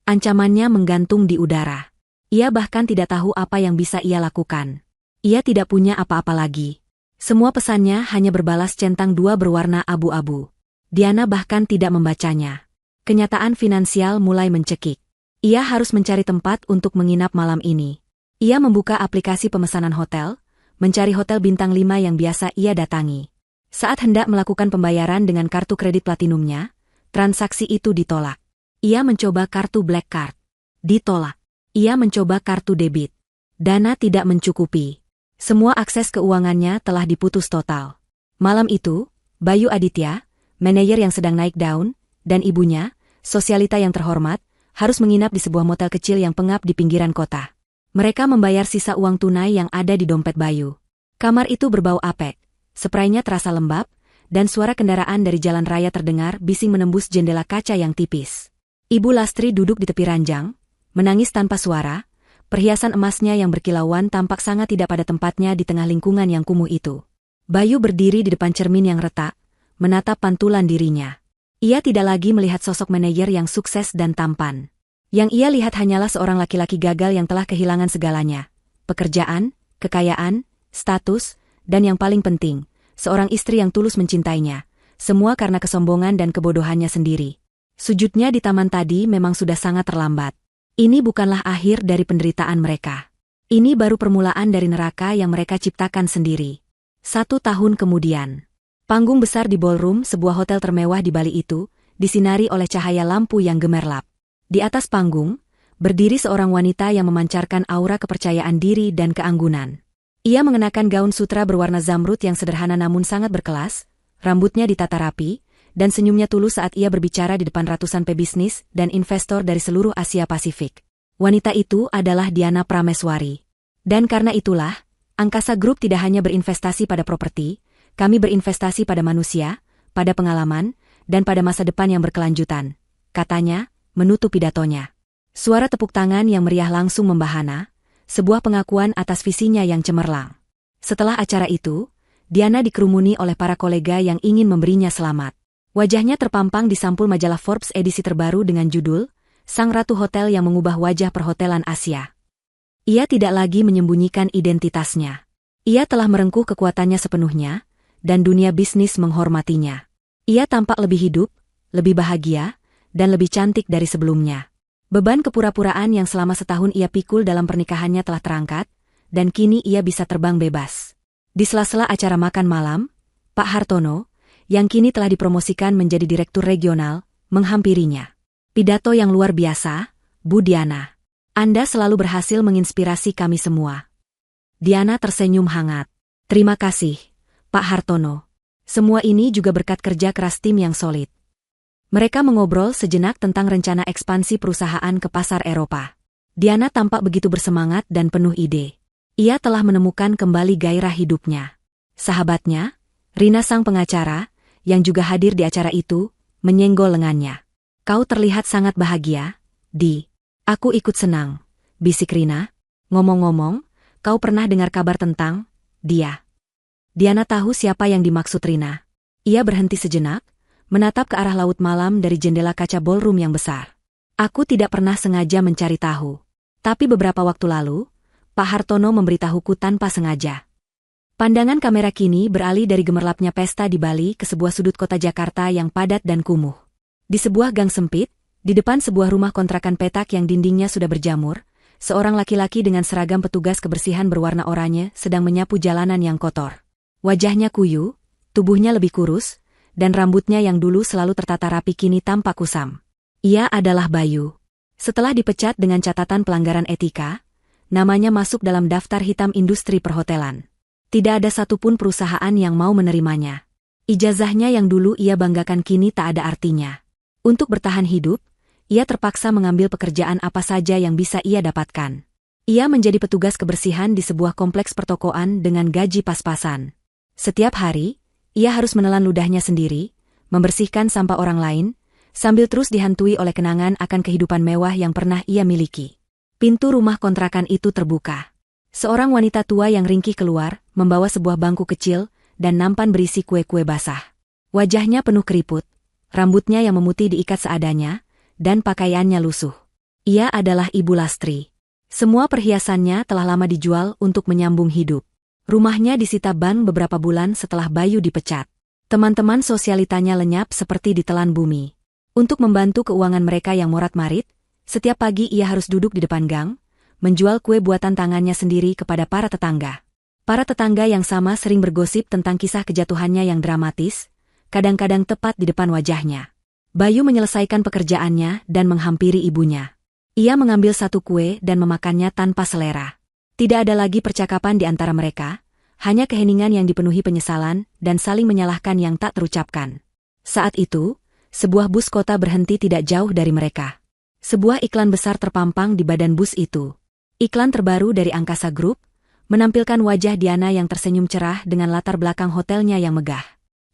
Speaker 1: Ancamannya menggantung di udara. Ia bahkan tidak tahu apa yang bisa ia lakukan. Ia tidak punya apa-apa lagi. Semua pesannya hanya berbalas centang 2 berwarna abu-abu. Diana bahkan tidak membacanya. Kenyataan finansial mulai mencekik. Ia harus mencari tempat untuk menginap malam ini. Ia membuka aplikasi pemesanan hotel, mencari hotel bintang 5 yang biasa ia datangi. Saat hendak melakukan pembayaran dengan kartu kredit platinumnya, transaksi itu ditolak. Ia mencoba kartu black card. Ditolak. Ia mencoba kartu debit. Dana tidak mencukupi. Semua akses keuangannya telah diputus total. Malam itu, Bayu Aditya, manajer yang sedang naik daun, dan ibunya, sosialita yang terhormat, harus menginap di sebuah motel kecil yang pengap di pinggiran kota. Mereka membayar sisa uang tunai yang ada di dompet Bayu. Kamar itu berbau apek. Spraynya terasa lembab, dan suara kendaraan dari jalan raya terdengar bising menembus jendela kaca yang tipis. Ibu Lastri duduk di tepi ranjang, menangis tanpa suara, perhiasan emasnya yang berkilauan tampak sangat tidak pada tempatnya di tengah lingkungan yang kumuh itu. Bayu berdiri di depan cermin yang retak, menatap pantulan dirinya. Ia tidak lagi melihat sosok manajer yang sukses dan tampan. Yang ia lihat hanyalah seorang laki-laki gagal yang telah kehilangan segalanya. Pekerjaan, kekayaan, status, dan yang paling penting, seorang istri yang tulus mencintainya, semua karena kesombongan dan kebodohannya sendiri. Sujudnya di taman tadi memang sudah sangat terlambat. Ini bukanlah akhir dari penderitaan mereka. Ini baru permulaan dari neraka yang mereka ciptakan sendiri. 1 tahun kemudian, panggung besar di ballroom sebuah hotel termewah di Bali itu, disinari oleh cahaya lampu yang gemerlap. Di atas panggung, berdiri seorang wanita yang memancarkan aura kepercayaan diri dan keanggunan. Ia mengenakan gaun sutra berwarna zamrud yang sederhana namun sangat berkelas, rambutnya ditata rapi, dan senyumnya tulus saat ia berbicara di depan ratusan pebisnis dan investor dari seluruh Asia Pasifik. Wanita itu adalah Diana Prameswari. Dan karena itulah, Angkasa Group tidak hanya berinvestasi pada properti, kami berinvestasi pada manusia, pada pengalaman, dan pada masa depan yang berkelanjutan, katanya, menutup pidatonya. Suara tepuk tangan yang meriah langsung membahana, sebuah pengakuan atas visinya yang cemerlang. Setelah acara itu, Diana dikerumuni oleh para kolega yang ingin memberinya selamat. Wajahnya terpampang di sampul majalah Forbes edisi terbaru dengan judul, Sang Ratu Hotel yang Mengubah Wajah Perhotelan Asia. Ia tidak lagi menyembunyikan identitasnya. Ia telah merengkuh kekuatannya sepenuhnya, dan dunia bisnis menghormatinya. Ia tampak lebih hidup, lebih bahagia, dan lebih cantik dari sebelumnya. Beban kepura-puraan yang selama setahun ia pikul dalam pernikahannya telah terangkat, dan kini ia bisa terbang bebas. Di sela-sela acara makan malam, Pak Hartono, yang kini telah dipromosikan menjadi direktur regional, menghampirinya. Pidato yang luar biasa, Bu Diana. Anda selalu berhasil menginspirasi kami semua. Diana tersenyum hangat. Terima kasih, Pak Hartono. Semua ini juga berkat kerja keras tim yang solid. Mereka mengobrol sejenak tentang rencana ekspansi perusahaan ke pasar Eropa. Diana tampak begitu bersemangat dan penuh ide. Ia telah menemukan kembali gairah hidupnya. Sahabatnya, Rina sang pengacara, yang juga hadir di acara itu, menyenggol lengannya. Kau terlihat sangat bahagia, Di. Aku ikut senang, bisik Rina. Ngomong-ngomong, kau pernah dengar kabar tentang dia? Diana tahu siapa yang dimaksud Rina. Ia berhenti sejenak, menatap ke arah laut malam dari jendela kaca ballroom yang besar. Aku tidak pernah sengaja mencari tahu. Tapi beberapa waktu lalu, Pak Hartono memberitahuku tanpa sengaja. Pandangan kamera kini beralih dari gemerlapnya pesta di Bali ke sebuah sudut kota Jakarta yang padat dan kumuh. Di sebuah gang sempit, di depan sebuah rumah kontrakan petak yang dindingnya sudah berjamur, seorang laki-laki dengan seragam petugas kebersihan berwarna oranye sedang menyapu jalanan yang kotor. Wajahnya kuyu, tubuhnya lebih kurus, dan rambutnya yang dulu selalu tertata rapi kini tampak kusam. Ia adalah Bayu. Setelah dipecat dengan catatan pelanggaran etika, namanya masuk dalam daftar hitam industri perhotelan. Tidak ada satupun perusahaan yang mau menerimanya. Ijazahnya yang dulu ia banggakan kini tak ada artinya. Untuk bertahan hidup, ia terpaksa mengambil pekerjaan apa saja yang bisa ia dapatkan. Ia menjadi petugas kebersihan di sebuah kompleks pertokoan dengan gaji pas-pasan. Setiap hari, ia harus menelan ludahnya sendiri, membersihkan sampah orang lain, sambil terus dihantui oleh kenangan akan kehidupan mewah yang pernah ia miliki. Pintu rumah kontrakan itu terbuka. Seorang wanita tua yang ringkih keluar, membawa sebuah bangku kecil, dan nampan berisi kue-kue basah. Wajahnya penuh keriput, rambutnya yang memutih diikat seadanya, dan pakaiannya lusuh. Ia adalah Ibu Lastri. Semua perhiasannya telah lama dijual untuk menyambung hidup. Rumahnya disita bank beberapa bulan setelah Bayu dipecat. Teman-teman sosialitanya lenyap seperti ditelan bumi. Untuk membantu keuangan mereka yang morat-marit, setiap pagi ia harus duduk di depan gang, menjual kue buatan tangannya sendiri kepada para tetangga. Para tetangga yang sama sering bergosip tentang kisah kejatuhannya yang dramatis, kadang-kadang tepat di depan wajahnya. Bayu menyelesaikan pekerjaannya dan menghampiri ibunya. Ia mengambil satu kue dan memakannya tanpa selera. Tidak ada lagi percakapan di antara mereka, hanya keheningan yang dipenuhi penyesalan dan saling menyalahkan yang tak terucapkan. Saat itu, sebuah bus kota berhenti tidak jauh dari mereka. Sebuah iklan besar terpampang di badan bus itu. Iklan terbaru dari Angkasa Group, menampilkan wajah Diana yang tersenyum cerah dengan latar belakang hotelnya yang megah.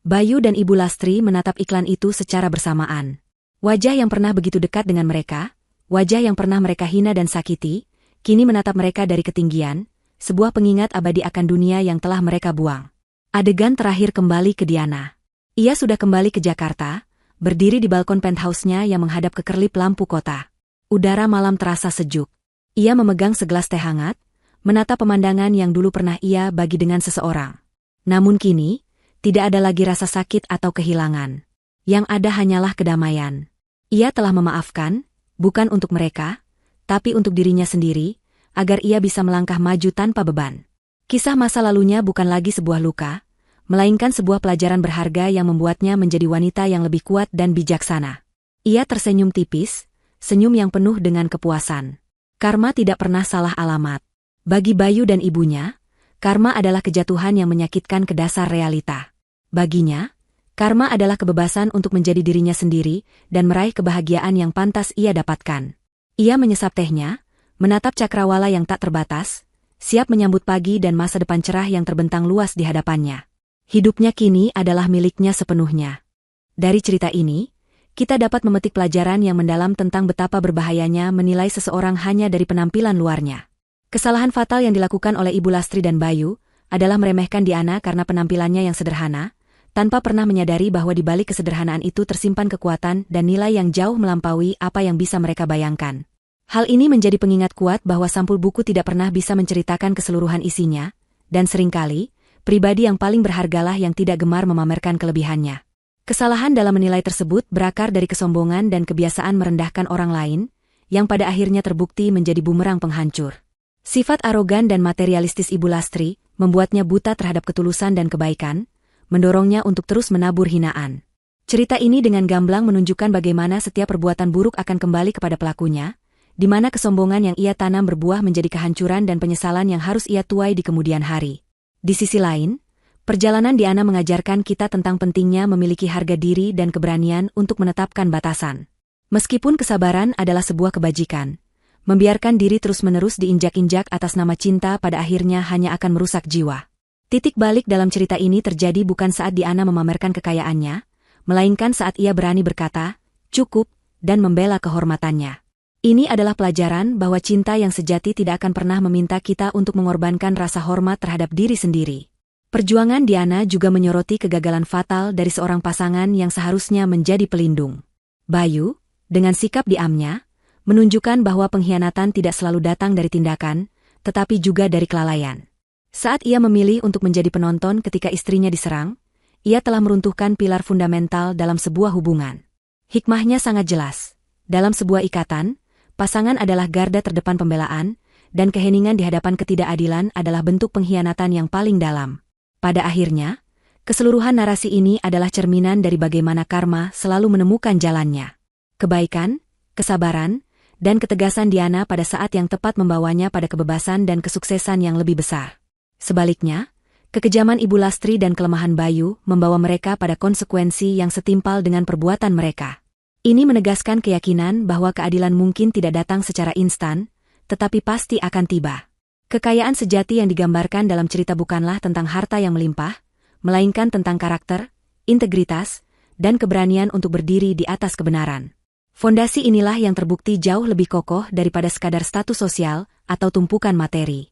Speaker 1: Bayu dan Ibu Lastri menatap iklan itu secara bersamaan. Wajah yang pernah begitu dekat dengan mereka, wajah yang pernah mereka hina dan sakiti, kini menatap mereka dari ketinggian, sebuah pengingat abadi akan dunia yang telah mereka buang. Adegan terakhir kembali ke Diana. Ia sudah kembali ke Jakarta, berdiri di balkon penthouse-nya yang menghadap ke kerlip lampu kota. Udara malam terasa sejuk. Ia memegang segelas teh hangat, menatap pemandangan yang dulu pernah ia bagi dengan seseorang. Namun kini, tidak ada lagi rasa sakit atau kehilangan. Yang ada hanyalah kedamaian. Ia telah memaafkan, bukan untuk mereka, tapi untuk dirinya sendiri, agar ia bisa melangkah maju tanpa beban. Kisah masa lalunya bukan lagi sebuah luka, melainkan sebuah pelajaran berharga yang membuatnya menjadi wanita yang lebih kuat dan bijaksana. Ia tersenyum tipis, senyum yang penuh dengan kepuasan. Karma tidak pernah salah alamat. Bagi Bayu dan ibunya, karma adalah kejatuhan yang menyakitkan ke dasar realita. Baginya, karma adalah kebebasan untuk menjadi dirinya sendiri dan meraih kebahagiaan yang pantas ia dapatkan. Ia menyesap tehnya, menatap cakrawala yang tak terbatas, siap menyambut pagi dan masa depan cerah yang terbentang luas di hadapannya. Hidupnya kini adalah miliknya sepenuhnya. Dari cerita ini, kita dapat memetik pelajaran yang mendalam tentang betapa berbahayanya menilai seseorang hanya dari penampilan luarnya. Kesalahan fatal yang dilakukan oleh Ibu Lastri dan Bayu adalah meremehkan Diana karena penampilannya yang sederhana, tanpa pernah menyadari bahwa di balik kesederhanaan itu tersimpan kekuatan dan nilai yang jauh melampaui apa yang bisa mereka bayangkan. Hal ini menjadi pengingat kuat bahwa sampul buku tidak pernah bisa menceritakan keseluruhan isinya, dan seringkali, pribadi yang paling berhargalah yang tidak gemar memamerkan kelebihannya. Kesalahan dalam menilai tersebut berakar dari kesombongan dan kebiasaan merendahkan orang lain, yang pada akhirnya terbukti menjadi bumerang penghancur. Sifat arogan dan materialistis Ibu Lastri membuatnya buta terhadap ketulusan dan kebaikan, mendorongnya untuk terus menabur hinaan. Cerita ini dengan gamblang menunjukkan bagaimana setiap perbuatan buruk akan kembali kepada pelakunya, di mana kesombongan yang ia tanam berbuah menjadi kehancuran dan penyesalan yang harus ia tuai di kemudian hari. Di sisi lain, perjalanan Diana mengajarkan kita tentang pentingnya memiliki harga diri dan keberanian untuk menetapkan batasan. Meskipun kesabaran adalah sebuah kebajikan, membiarkan diri terus-menerus diinjak-injak atas nama cinta pada akhirnya hanya akan merusak jiwa. Titik balik dalam cerita ini terjadi bukan saat Diana memamerkan kekayaannya, melainkan saat ia berani berkata, "Cukup," dan membela kehormatannya. Ini adalah pelajaran bahwa cinta yang sejati tidak akan pernah meminta kita untuk mengorbankan rasa hormat terhadap diri sendiri. Perjuangan Diana juga menyoroti kegagalan fatal dari seorang pasangan yang seharusnya menjadi pelindung. Bayu, dengan sikap diamnya, menunjukkan bahwa pengkhianatan tidak selalu datang dari tindakan, tetapi juga dari kelalaian. Saat ia memilih untuk menjadi penonton ketika istrinya diserang, ia telah meruntuhkan pilar fundamental dalam sebuah hubungan. Hikmahnya sangat jelas. Dalam sebuah ikatan, pasangan adalah garda terdepan pembelaan, dan keheningan di hadapan ketidakadilan adalah bentuk pengkhianatan yang paling dalam. Pada akhirnya, keseluruhan narasi ini adalah cerminan dari bagaimana karma selalu menemukan jalannya. Kebaikan, kesabaran, dan ketegasan Diana pada saat yang tepat membawanya pada kebebasan dan kesuksesan yang lebih besar. Sebaliknya, kekejaman Ibu Lastri dan kelemahan Bayu membawa mereka pada konsekuensi yang setimpal dengan perbuatan mereka. Ini menegaskan keyakinan bahwa keadilan mungkin tidak datang secara instan, tetapi pasti akan tiba. Kekayaan sejati yang digambarkan dalam cerita bukanlah tentang harta yang melimpah, melainkan tentang karakter, integritas, dan keberanian untuk berdiri di atas kebenaran. Fondasi inilah yang terbukti jauh lebih kokoh daripada sekadar status sosial atau tumpukan materi.